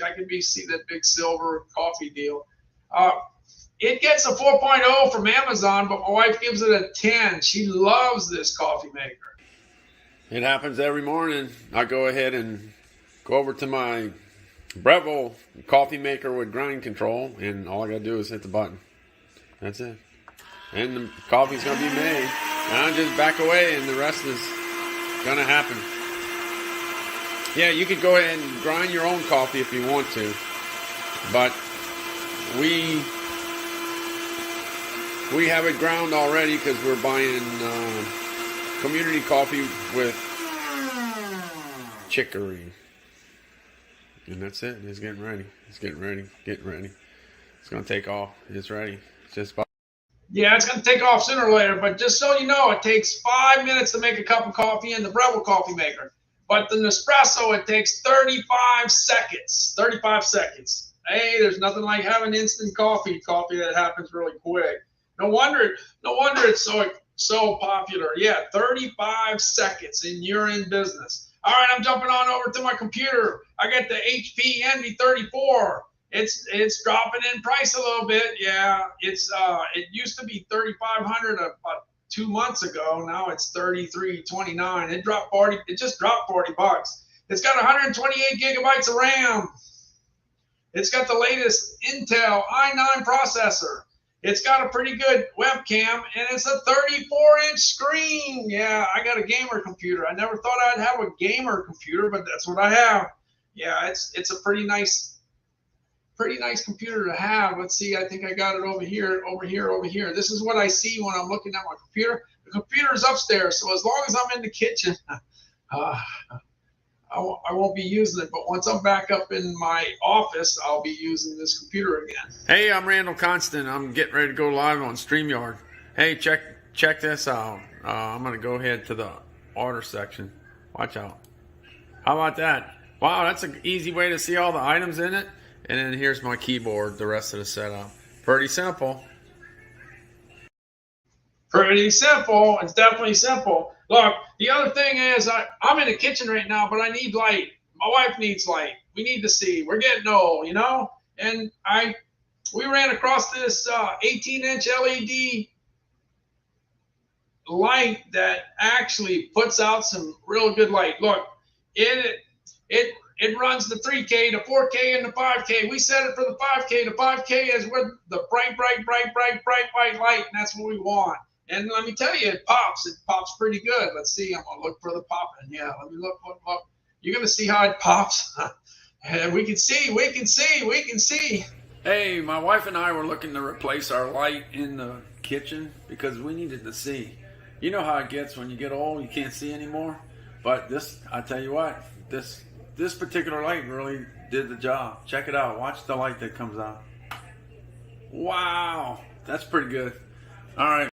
I can see that big silver coffee deal. It gets a 4.0 from Amazon, but my wife gives it a 10. She loves this coffee maker. It happens every morning. I go ahead and go over to my Breville coffee maker with grind control, and all I got to do is hit the button. That's it. And the coffee's going to be made. And I just back away, and the rest is going to happen. Yeah, you could go ahead and grind your own coffee if you want to. But we have it ground already because we're buying community coffee with chicory. And that's it. It's getting ready. It's going to take off. It's ready. It's just about. Yeah, it's going to take off sooner or later, but just so you know, it takes 5 minutes to make a cup of coffee in the Breville coffee maker. But the Nespresso, it takes 35 seconds. 35 seconds. Hey, there's nothing like having instant coffee that happens really quick. No wonder it's so popular. Yeah, 35 seconds and you're in business. All right, I'm jumping on over to my computer. I got the HP Envy 34. It's dropping in price a little bit. Yeah, it used to be $3,500 about 2 months ago. Now it's $3,329. It just dropped $40. It's got 128 gigabytes of RAM. It's got the latest Intel i9 processor. It's got a pretty good webcam, and it's a 34-inch screen. Yeah, I got a gamer computer. I never thought I'd have a gamer computer, but that's what I have. Yeah, it's a pretty nice computer to have. Let's see, I think I got it over here. This is what I see when I'm looking at my computer. The computer is upstairs, so as long as I'm in the kitchen, I won't be using it. But once I'm back up in my office, I'll be using this computer again. Hey, I'm Randall Constant. I'm getting ready to go live on StreamYard. Hey, check this out. I'm going to go ahead to the order section. Watch out. How about that? Wow, that's an easy way to see all the items in it. And then here's my keyboard, the rest of the setup. Pretty simple. Pretty simple. It's definitely simple. Look, the other thing is I'm in the kitchen right now, but I need light. My wife needs light. We need to see. We're getting old, you know? And we ran across this 18-inch LED light that actually puts out some real good light. Look, it runs the 3K, the 4K, and the 5K. We set it for the 5K. The 5K is with the bright white light, and that's what we want. And let me tell you, it pops. It pops pretty good. Let's see. I'm going to look for the popping. Yeah, let me look. You're going to see how it pops. And we can see. Hey, my wife and I were looking to replace our light in the kitchen because we needed to see. You know how it gets when you get old, you can't see anymore. But this, I tell you what, this particular light really did the job. Check it out. Watch the light that comes out. Wow, that's pretty good. All right.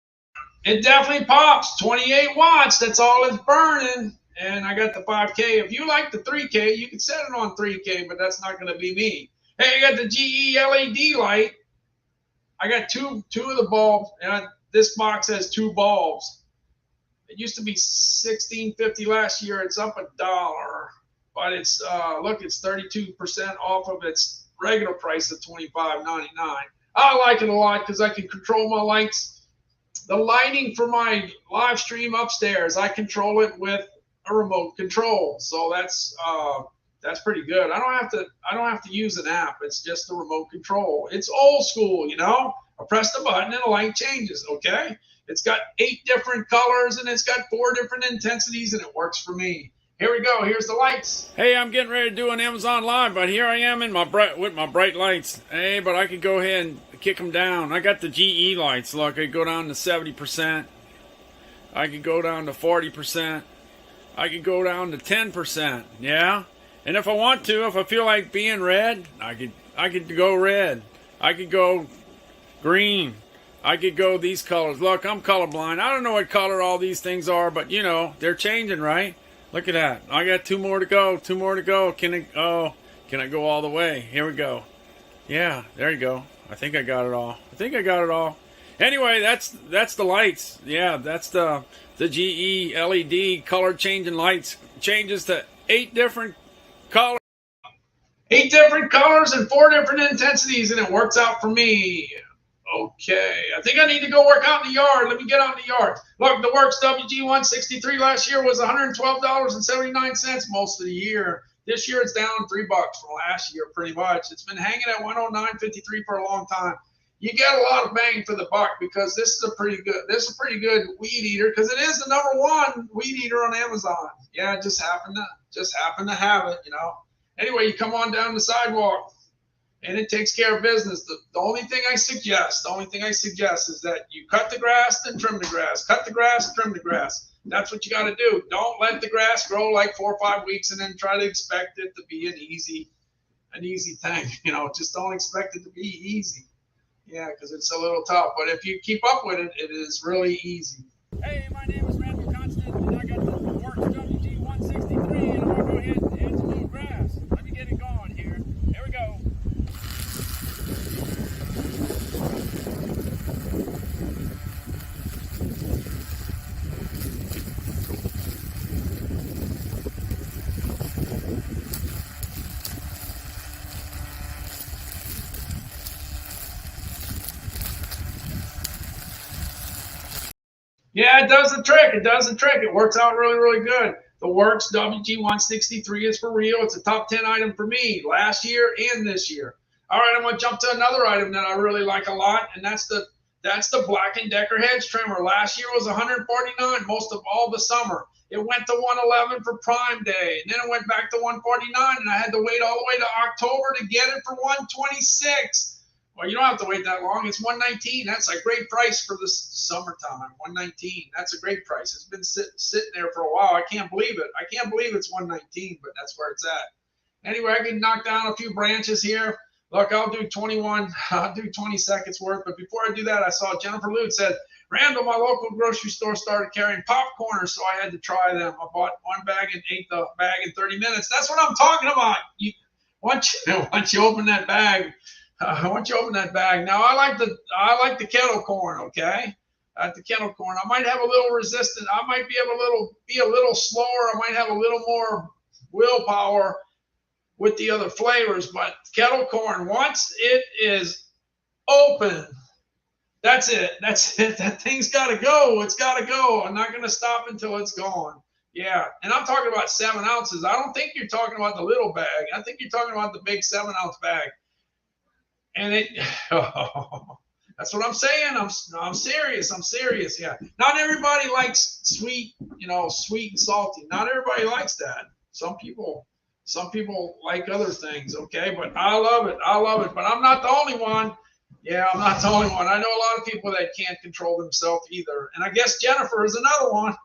It definitely pops. 28 watts. That's all it's burning. And I got the 5K. If you like the 3K, you can set it on 3K, but that's not going to be me. Hey, I got the GE LED light. I got two of the bulbs. And this box has 2 bulbs. It used to be $16.50 last year. It's up $1. But it's look, it's 32% off of its regular price of $25.99. I like it a lot because I can control my lights. The lighting for my live stream upstairs, I control it with a remote control. So that's pretty good. I don't have to use an app. It's just a remote control. It's old school, you know. I press the button and the light changes. Okay. It's got 8 different colors and it's got 4 different intensities, and it works for me. Here we go. Here's the lights. Hey, I'm getting ready to do an Amazon Live, but here I am in my with my bright lights. Hey, but I could go ahead and kick them down. I got the GE lights. Look, I go down to 70%. I could go down to 40%. I could go down to 10%. Yeah? And if I want to, if I feel like being red, I could go red. I could go green. I could go these colors. Look, I'm colorblind. I don't know what color all these things are, but you know, they're changing, right? Look at that. I got 2 more to go. 2 more to go. Can I go all the way? Here we go. Yeah, there you go. I think I got it all. Anyway, that's the lights. Yeah, that's the GE LED color changing lights. Changes to 8 different colors. 8 different colors and 4 different intensities, and it works out for me. Okay, I think I need to go work out in the yard. Let me get out in the yard. Look, the Works WG163 last year was $112.79 most of the year. This year it's down $3 from last year, pretty much. It's been hanging at $109.53 for a long time. You get a lot of bang for the buck because this is a pretty good weed eater, because it is the #1 weed eater on Amazon. Yeah, just happened to have it, you know. Anyway, you come on down the sidewalk, and it takes care of business. The only thing I suggest is that you cut the grass, then trim the grass. Cut the grass, trim the grass. That's what you got to do. Don't let the grass grow like 4 or 5 weeks and then try to expect it to be an easy thing. You know, just don't expect it to be easy. Yeah, because it's a little tough. But if you keep up with it, it is really easy. Hey, my name is Randall Constant, and I got the Works WG163, and I'm going to go ahead and add some little grass. Let me get it going here. Here we go. Yeah, it does the trick. It works out really, really good. The Works WG163 is for real. It's a top 10 item for me last year and this year. All right, I'm going to jump to another item that I really like a lot, and that's the Black & Decker hedge trimmer. Last year was $149 most of all the summer. It went to $111 for Prime Day, and then it went back to $149, and I had to wait all the way to October to get it for $126. Well, you don't have to wait that long. It's $119. That's a great price for the summertime. $119. That's a great price. It's been sitting there for a while. I can't believe it. I can't believe it's $119, but that's where it's at. Anyway, I can knock down a few branches here. Look, I'll do 20 seconds worth. But before I do that, I saw Jennifer Lute said, Randall, my local grocery store started carrying popcorners, so I had to try them. I bought 1 bag and ate the bag in 30 minutes. That's what I'm talking about. Once you open that bag, now I like the kettle corn, okay? At the kettle corn, I might have a little resistance. I might be able to be a little slower. I might have a little more willpower with the other flavors, but kettle corn, once it is open, that's it. That thing's got to go. It's got to go. I'm not going to stop until it's gone. Yeah, and I'm talking about 7 ounces. I don't think you're talking about the little bag. I think you're talking about the big 7-ounce bag. And that's what I'm saying. I'm serious. Yeah. Not everybody likes sweet and salty. Not everybody likes that. Some people like other things. Okay. But I love it. But I'm not the only one. Yeah, I'm not the only one. I know a lot of people that can't control themselves either. And I guess Jennifer is another one.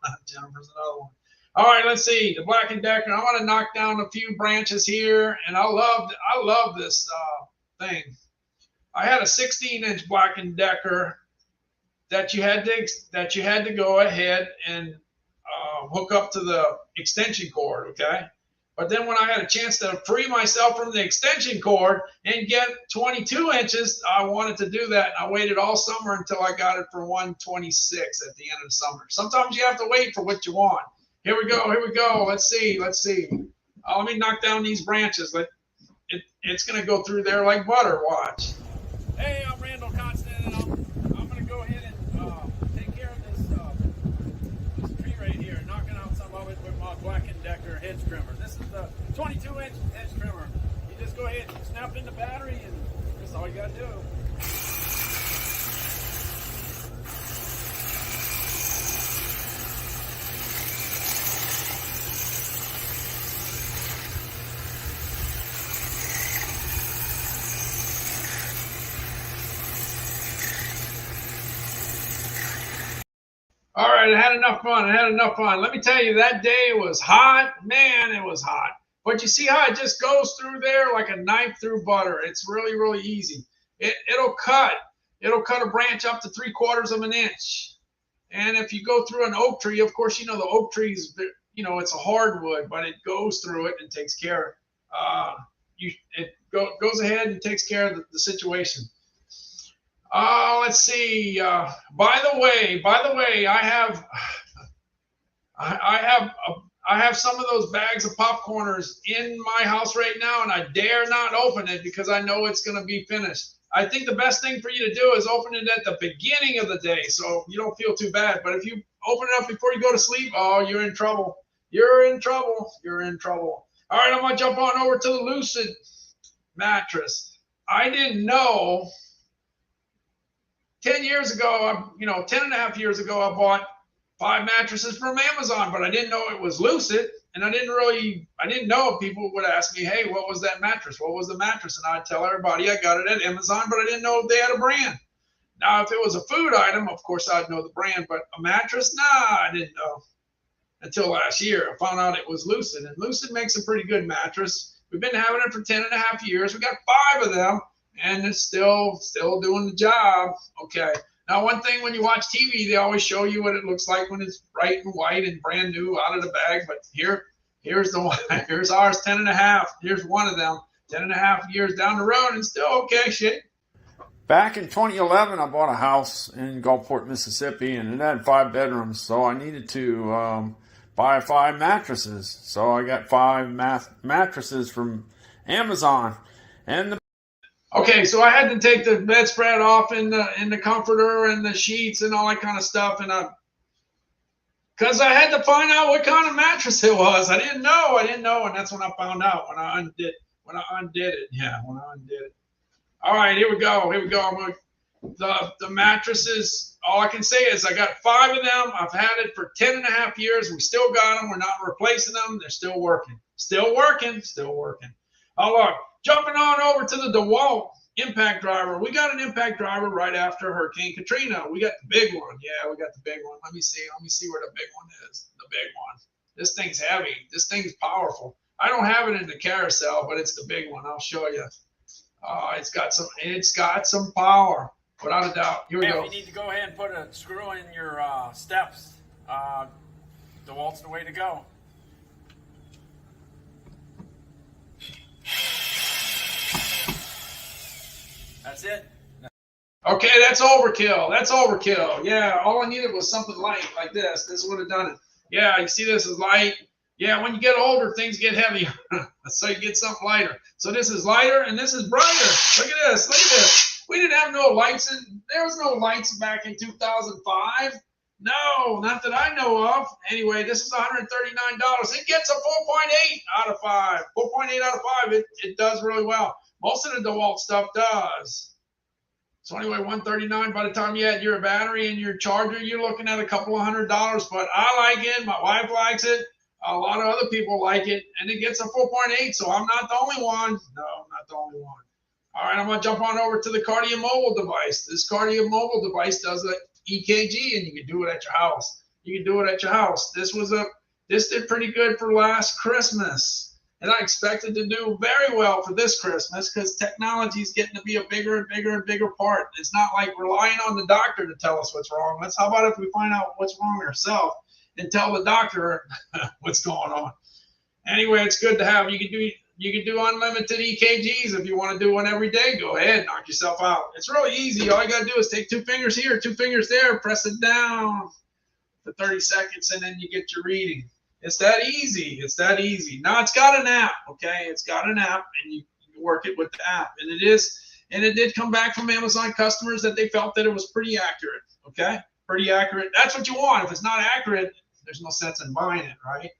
All right, let's see. The Black & Decker. I want to knock down a few branches here. And I love this thing. I had a 16-inch Black & Decker that you had to go ahead and hook up to the extension cord, okay? But then when I had a chance to free myself from the extension cord and get 22 inches, I wanted to do that. And I waited all summer until I got it for $126 at the end of the summer. Sometimes you have to wait for what you want. Here we go. Let's see. Let me knock down these branches. It's going to go through there like butter. Watch. Hey, I'm Randall Constant, and I'm going to go ahead and take care of this tree right here, knocking out some of it with my Black & Decker hedge trimmer. This is the 22-inch hedge trimmer. You just go ahead and snap in the battery, and that's all you got to do. right, I had enough fun. I had enough fun. Let me tell you, that day was hot. Man, it was hot. But you see how it just goes through there like a knife through butter. It's really, really easy. It'll cut a branch up to 3/4 of an inch. And if you go through an oak tree, of course, you know the oak trees, you know, it's a hardwood, but it goes through it and takes care. It goes ahead and takes care of the situation. Let's see. By the way, I have some of those bags of popcorners in my house right now, and I dare not open it because I know it's going to be finished. I think the best thing for you to do is open it at the beginning of the day so you don't feel too bad. But if you open it up before you go to sleep, oh, you're in trouble. You're in trouble. You're in trouble. All right, I'm going to jump on over to the Lucid mattress. I didn't know 10 years ago, 10 and a half years ago, I bought 5 mattresses from Amazon, but I didn't know it was Lucid. And I didn't know people would ask me, hey, what was that mattress? What was the mattress? And I'd tell everybody I got it at Amazon, but I didn't know if they had a brand. Now, if it was a food item, of course, I'd know the brand, but a mattress, nah, I didn't know. Until last year, I found out it was Lucid. And Lucid makes a pretty good mattress. We've been having it for 10 and a half years. We got 5 of them, and it's still doing the job. Okay. Now, one thing, when you watch TV, they always show you what it looks like when it's bright and white and brand new out of the bag. But here's the one. Here's ours, 10 and a half. Here's one of them, 10 and a half years down the road, and still okay shape. Back in 2011, I bought a house in Gulfport, Mississippi, and it had 5 bedrooms. So I needed to buy 5 mattresses. So I got 5 mattresses from Amazon, and Okay, so I had to take the bedspread off and the comforter and the sheets and all that kind of stuff, and because I had to find out what kind of mattress it was. I didn't know, and that's when I found out when I undid it. Yeah, when I undid it. All right, here we go. The mattresses. All I can say is I got 5 of them. I've had it for 10 and a half years. We still got them. We're not replacing them. They're still working. Still working. Oh, look. Jumping on over to the DeWalt impact driver. We got an impact driver right after Hurricane Katrina. We got the big one. Yeah, we got the big one. Let me see where the big one is. The big one. This thing's heavy. This thing's powerful. I don't have it in the carousel, but it's the big one. I'll show you. It's got some power, without a doubt. Here we go. If you need to go ahead and put a screw in your steps, DeWalt's the way to go. That's it. Okay, that's overkill. Yeah, all I needed was something light like this. This would have done it. Yeah, you see this is light. Yeah, when you get older, things get heavier. So you get something lighter. So this is lighter and this is brighter. Look at this. We didn't have no lights there was no lights back in 2005. No, not that I know of. Anyway, this is $139. It gets a 4.8 out of 5. 4.8 out of 5. It does really well. Most of the DeWalt stuff does. So anyway, $139. By the time you add your battery and your charger, you're looking at a couple of $100. But I like it. My wife likes it. A lot of other people like it. And it gets a 4.8. So I'm not the only one. No, I'm not the only one. All right, I'm going to jump on over to the Cardio Mobile device. This Cardio Mobile device does an EKG, and you can do it at your house. This did pretty good for last Christmas. And I expect it to do very well for this Christmas because technology is getting to be a bigger and bigger part. It's not like relying on the doctor to tell us what's wrong. How about if we find out what's wrong ourselves and tell the doctor what's going on? Anyway, it's good to have. You can do unlimited EKGs if you want to do one every day. Go ahead, knock yourself out. It's really easy. All you got to do is take 2 fingers here, 2 fingers there, press it down for 30 seconds, and then you get your reading. It's that easy. Now it's got an app, okay? It's got an app, and you can work it with the app. And it did come back from Amazon customers that they felt that it was pretty accurate, okay? Pretty accurate. That's what you want. If it's not accurate, there's no sense in buying it, right?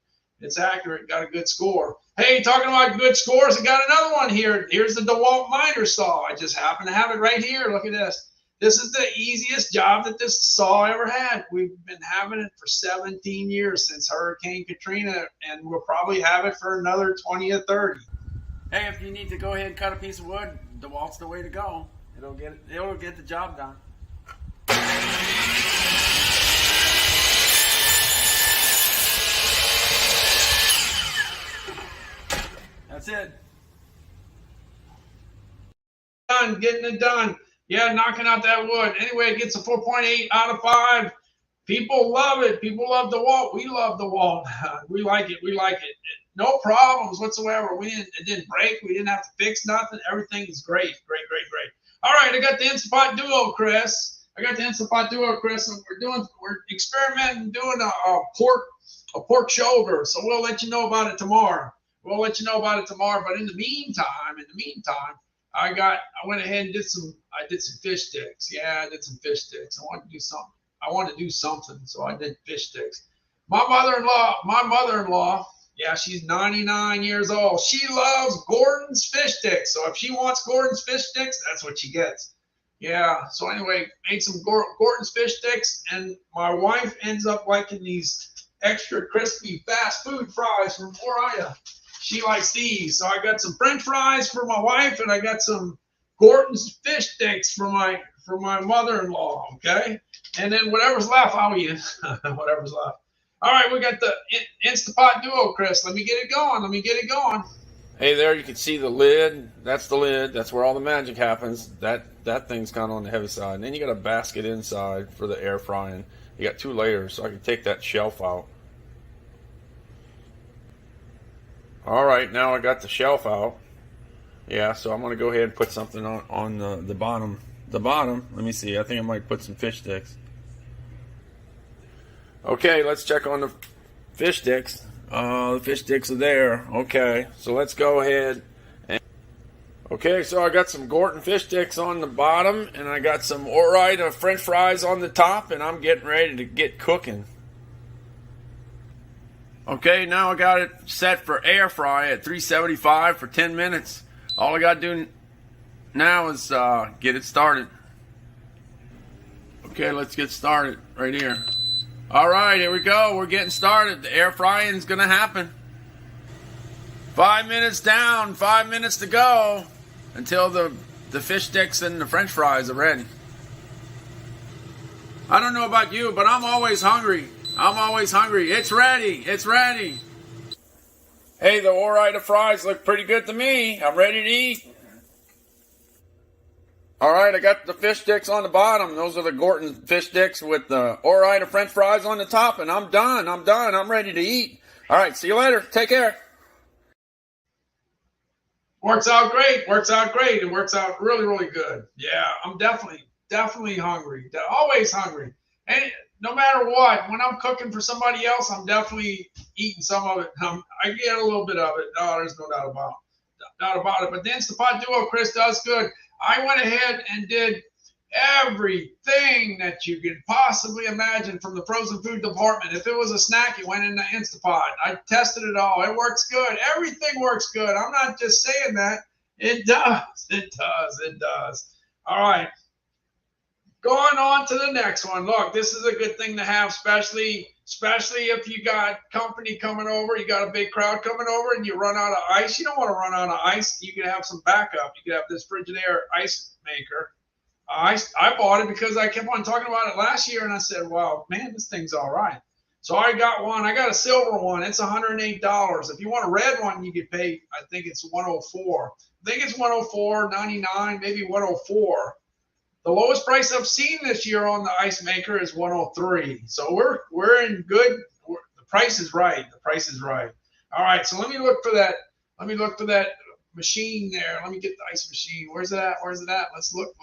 It's accurate, got a good score. Hey, talking about good scores, I got another one here. Here's the DeWalt miter saw. I just happen to have it right here. Look at this. This is the easiest job that this saw ever had. We've been having it for 17 years since Hurricane Katrina, and we'll probably have it for another 20 or 30. Hey, if you need to go ahead and cut a piece of wood, DeWalt's the way to go. It'll get the job done. That's it. Done, getting it done. Yeah, knocking out that wood. Anyway, it gets a 4.8 out of 5. People love it. People love the wall. We love the wall. We like it. We like it. No problems whatsoever. It didn't break. We didn't have to fix nothing. Everything is great. Great. All right, I got the Instapot Duo, Chris. And we're experimenting doing a pork shoulder. So we'll let you know about it tomorrow. But in the meantime, I went ahead and did some fish sticks. Yeah, I did some fish sticks. I wanted to do something, so I did fish sticks. My mother-in-law, yeah, she's 99 years old. She loves Gordon's fish sticks. So if she wants Gordon's fish sticks, that's what she gets. Yeah, so anyway, made some Gordon's fish sticks, and my wife ends up liking these extra crispy fast food fries from Ore-Ida. She likes these. So I got some French fries for my wife, and I got some Gordon's fish sticks for my mother-in-law, okay? And then whatever's left, I'll eat whatever's left. All right, we got the Instapot Duo, Chris. Let me get it going. Hey there, you can see the lid. That's the lid. That's where all the magic happens. That thing's kind of on the heavy side. And then you got a basket inside for the air frying. You got 2 layers, so I can take that shelf out. All right, now I got the shelf out. Yeah, so I'm going to go ahead and put something on the bottom. The bottom, let me see. I think I might put some fish sticks. Okay, let's check on the fish sticks. The fish sticks are there. Okay, so let's go ahead. Okay, so I got some Gordon fish sticks on the bottom, and I got some Ore-Ida French fries on the top, and I'm getting ready to get cooking. Okay, now I got it set for air fry at 375 for 10 minutes. All I got to do now is get it started. Okay, let's get started right here. All right, here we go. We're getting started. The air frying is going to happen. 5 minutes down, 5 minutes to go until the fish sticks and the French fries are ready. I don't know about you, but I'm always hungry. It's ready. Hey, the Ore-Ida fries look pretty good to me. I'm ready to eat. All right, I got the fish sticks on the bottom. Those are the Gordon fish sticks with the Ore-Ida French fries on the top, and I'm done. I'm ready to eat. All right, see you later. Take care. Works out great. It works out really, really good. Yeah, I'm definitely hungry. Always hungry. And no matter what, when I'm cooking for somebody else, I'm definitely eating some of it. I get a little bit of it. No, there's no doubt about it. But the Instapot Duo, Chris, does good. I went ahead and did everything that you could possibly imagine from the frozen food department. If it was a snack, it went in the Instapot. I tested it all. It works good. Everything works good. I'm not just saying that. It does. All right. Going on to the next one. Look, this is a good thing to have, especially if you got company coming over, you got a big crowd coming over, and you run out of ice. You don't want to run out of ice. You can have some backup. You can have this Frigidaire ice maker. I bought it because I kept on talking about it last year, and I said, well, man, this thing's all right. So I got one. I got a silver one. It's $108. If you want a red one, you could pay, I think it's $104. I think it's $104.99, maybe $104. The lowest price I've seen this year on the ice maker is $103. So we're in good. The price is right. All right. So let me look for that. Machine there. Let me get the ice machine. Where's it at? Let's look.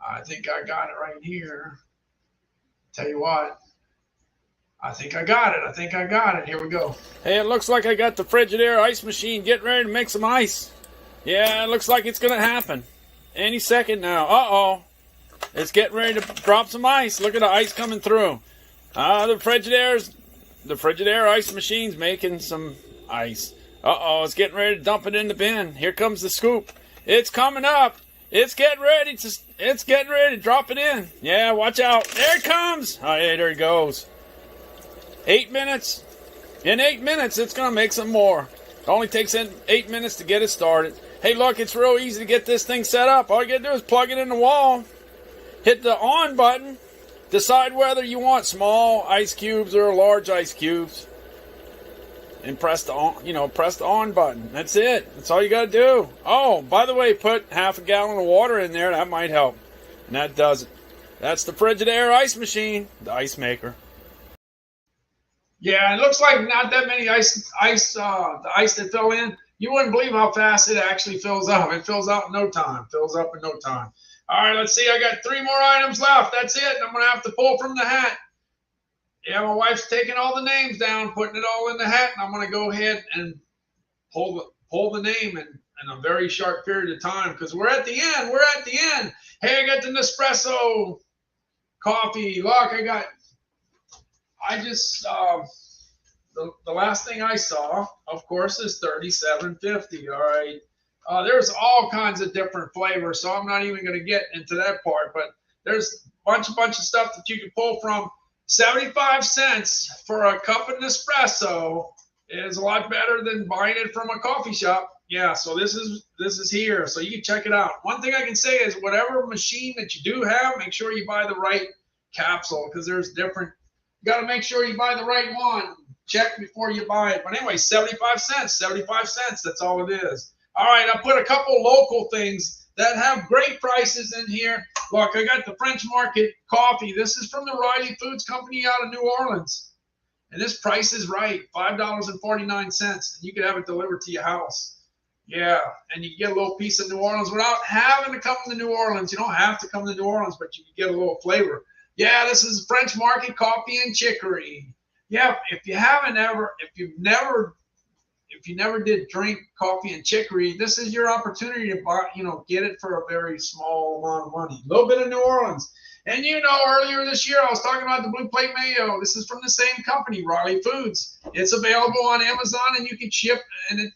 I think I got it right here. Tell you what. I think I got it. Here we go. Hey, it looks like I got the Frigidaire ice machine getting ready to make some ice. Yeah, it looks like it's going to happen. Any second now. Uh-oh. It's getting ready to drop some ice. Look at the ice coming through. The Frigidaire ice machine's making some ice. Uh-oh, it's getting ready to dump it in the bin. Here comes the scoop. It's coming up. It's getting ready to drop it in. Yeah, watch out. There it comes. Oh, yeah, there it goes. 8 minutes. In 8 minutes, it's going to make some more. It only takes 8 minutes to get it started. Hey, look, it's real easy to get this thing set up. All you got to do is plug it in the wall, hit the on button, decide whether you want small ice cubes or large ice cubes. and press the on, press the on button. That's it. That's all you got to do. Oh, by the way, put half a gallon of water in there. That might help. And that does it. That's the Frigidaire ice machine, the ice maker. Yeah, it looks like not that many the ice that fill in. You wouldn't believe how fast it actually fills up. It fills out in no time. Fills up in no time. All right, let's see. I got 3 more items left. That's it. I'm going to have to pull from the hat. Yeah, my wife's taking all the names down, putting it all in the hat, and I'm going to go ahead and pull the name in a very short period of time because we're at the end. We're at the end. Hey, I got the Nespresso coffee. Look, the last thing I saw, of course, is $37.50. All right. There's all kinds of different flavors, so I'm not even going to get into that part. But there's a bunch of stuff that you can pull from. 75 cents for a cup of Nespresso is a lot better than buying it from a coffee shop. Yeah, so this is here, so you can check it out. One thing I can say is whatever machine that you do have, make sure you buy the right capsule because there's different. You got to make sure you buy the right one. Check before you buy it. But anyway, 75 cents. 75 cents. That's all it is. All right, I put a couple local things that have great prices in here. Look, I got the French Market coffee. This is from the Riley Foods Company out of New Orleans. And this price is right, $5.49. And you can have it delivered to your house. Yeah, and you can get a little piece of New Orleans without having to come to New Orleans. You don't have to come to New Orleans, but you can get a little flavor. Yeah, this is French Market coffee and chicory. Yeah, if you never did drink coffee and chicory, this is your opportunity to buy, get it for a very small amount of money. A little bit of New Orleans. And earlier this year, I was talking about the Blue Plate Mayo. This is from the same company, Riley Foods. It's available on Amazon, and you can ship, and it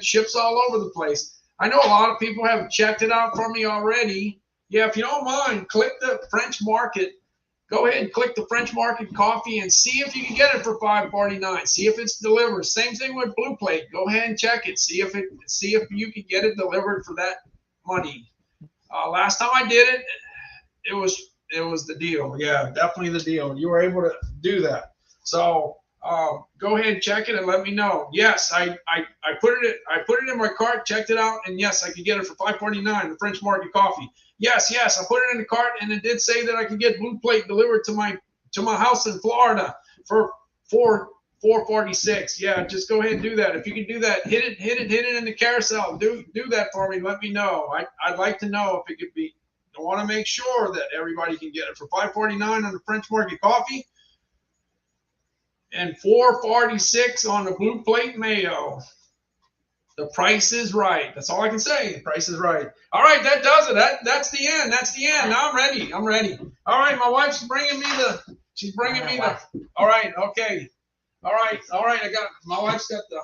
ships all over the place. I know a lot of people have checked it out for me already. Yeah, if you don't mind, click the French Market. Go ahead and click the French Market coffee and see if you can get it for $5.49. See if it's delivered. Same thing with Blue Plate. Go ahead and check it. See if you can get it delivered for that money. Last time I did it, it was the deal. Yeah, definitely the deal. You were able to do that. So go ahead and check it and let me know. Yes, I put it in my cart, checked it out, and yes, I could get it for $5.49. The French Market coffee. Yes, I put it in the cart, and it did say that I could get Blue Plate delivered to my house in Florida for $4.46. Yeah, just go ahead and do that. If you can do that, hit it in the carousel. Do that for me. Let me know. I'd like to know if it could be. I want to make sure that everybody can get it for $5.49 on the French Market coffee and $4.46 on the Blue Plate Mayo. The price is right. That's all I can say. The price is right. All right, that does it. That's the end. That's the end. Now I'm ready. All right, my wife's bringing me the. All right, okay. All right. My wife's got the.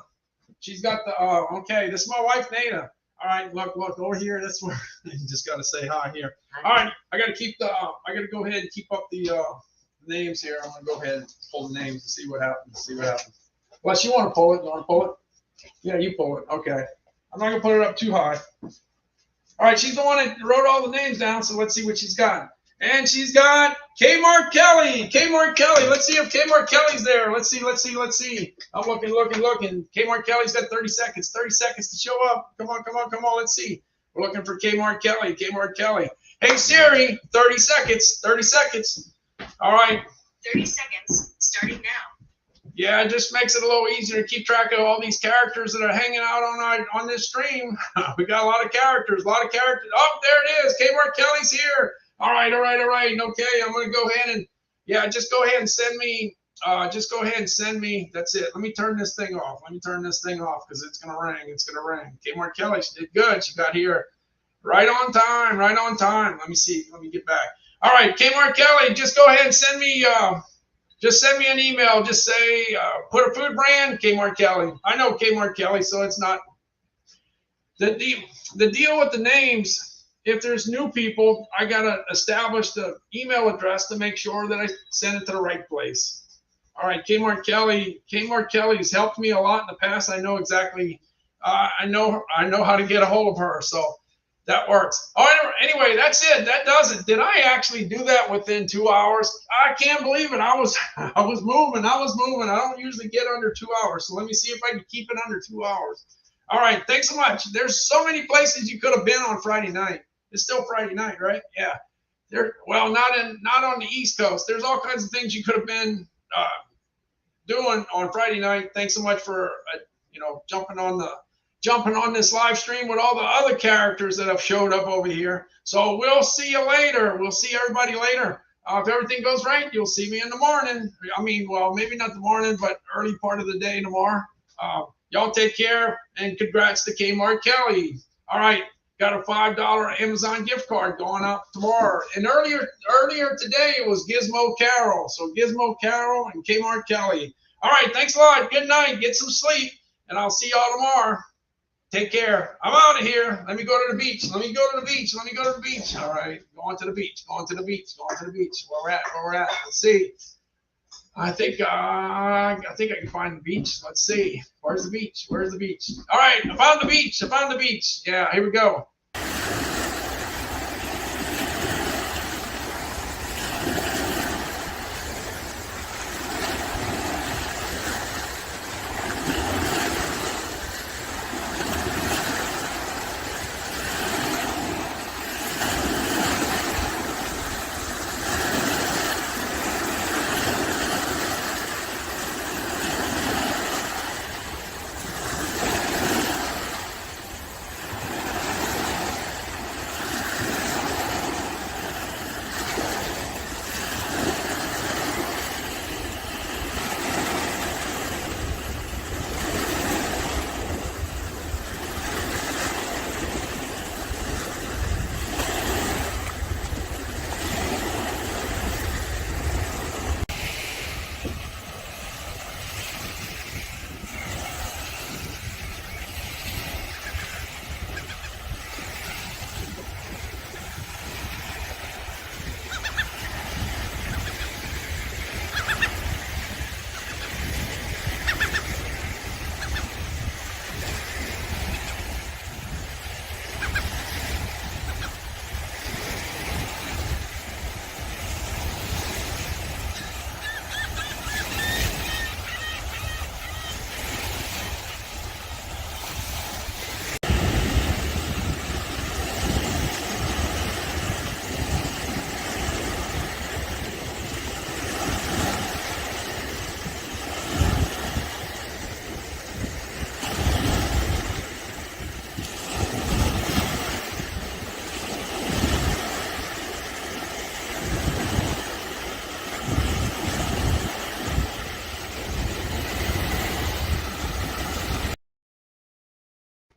She's got the. Okay, this is my wife, Nada. All right, look over here. That's where you just got to say hi here. All right, I got to go ahead and keep up the names here. I'm gonna go ahead and pull the names and see what happens. Unless you want to pull it. You want to pull it? Yeah, you pull it. Okay. I'm not going to put it up too high. All right, she's the one that wrote all the names down, so let's see what she's got. And she's got Kmart Kelly. Kmart Kelly. Let's see if Kmart Kelly's there. Let's see. I'm looking. Kmart Kelly's got 30 seconds. 30 seconds to show up. Come on. Let's see. We're looking for Kmart Kelly. Kmart Kelly. Hey, Siri, 30 seconds. 30 seconds. All right. 30 seconds, starting now. Yeah, it just makes it a little easier to keep track of all these characters that are hanging out on this stream. We got a lot of characters. Oh, there it is. Kmart Kelly's here. All right. Okay, I'm going to go ahead and, just go ahead and send me. That's it. Let me turn this thing off. Because it's going to ring. Kmart Kelly, she did good. She got here right on time. Let me see. Let me get back. All right, Kmart Kelly, just go ahead and send me. Just send me an email. Just say, put a food brand, Kmart Kelly. I know Kmart Kelly, so it's not. The deal with the names, if there's new people, I got to establish the email address to make sure that I send it to the right place. All right, Kmart Kelly. Kmart Kelly's helped me a lot in the past. I know exactly, I know how to get a hold of her. So That works. All right, anyway, that's it. That does it. Did I actually do that within 2 hours? I can't believe it. I was moving. I don't usually get under 2 hours. So let me see if I can keep it under 2 hours. All right, thanks so much. There's so many places you could have been on Friday night. It's still Friday night, right? Yeah. Well, not on the East Coast. There's all kinds of things you could have been doing on Friday night. Thanks so much for jumping on this live stream with all the other characters that have showed up over here. So we'll see you later. We'll see everybody later. If everything goes right, you'll see me in the morning. I mean, well, maybe not the morning, but early part of the day tomorrow. Y'all take care, and congrats to Kmart Kelly. All right, got a $5 Amazon gift card going out tomorrow. And earlier today it was Gizmo Carol. So Gizmo Carol and Kmart Kelly. All right, thanks a lot. Good night. Get some sleep, and I'll see y'all tomorrow. Take care. I'm out of here. Let me go to the beach. All right, going to the beach. Where we're at. Let's see. I think I can find the beach. Let's see. Where's the beach? All right, I found the beach. Yeah, here we go.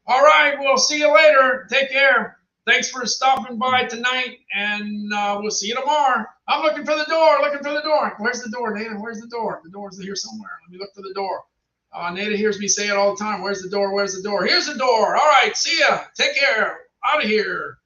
All right, we'll see you later. Take care. Thanks for stopping by tonight, and we'll see you tomorrow. I'm looking for the door. Where's the door, Nada? Where's the door? The door's here somewhere. Let me look for the door. Nada hears me say it all the time. Where's the door? Here's the door. All right, see ya. Take care. Out of here.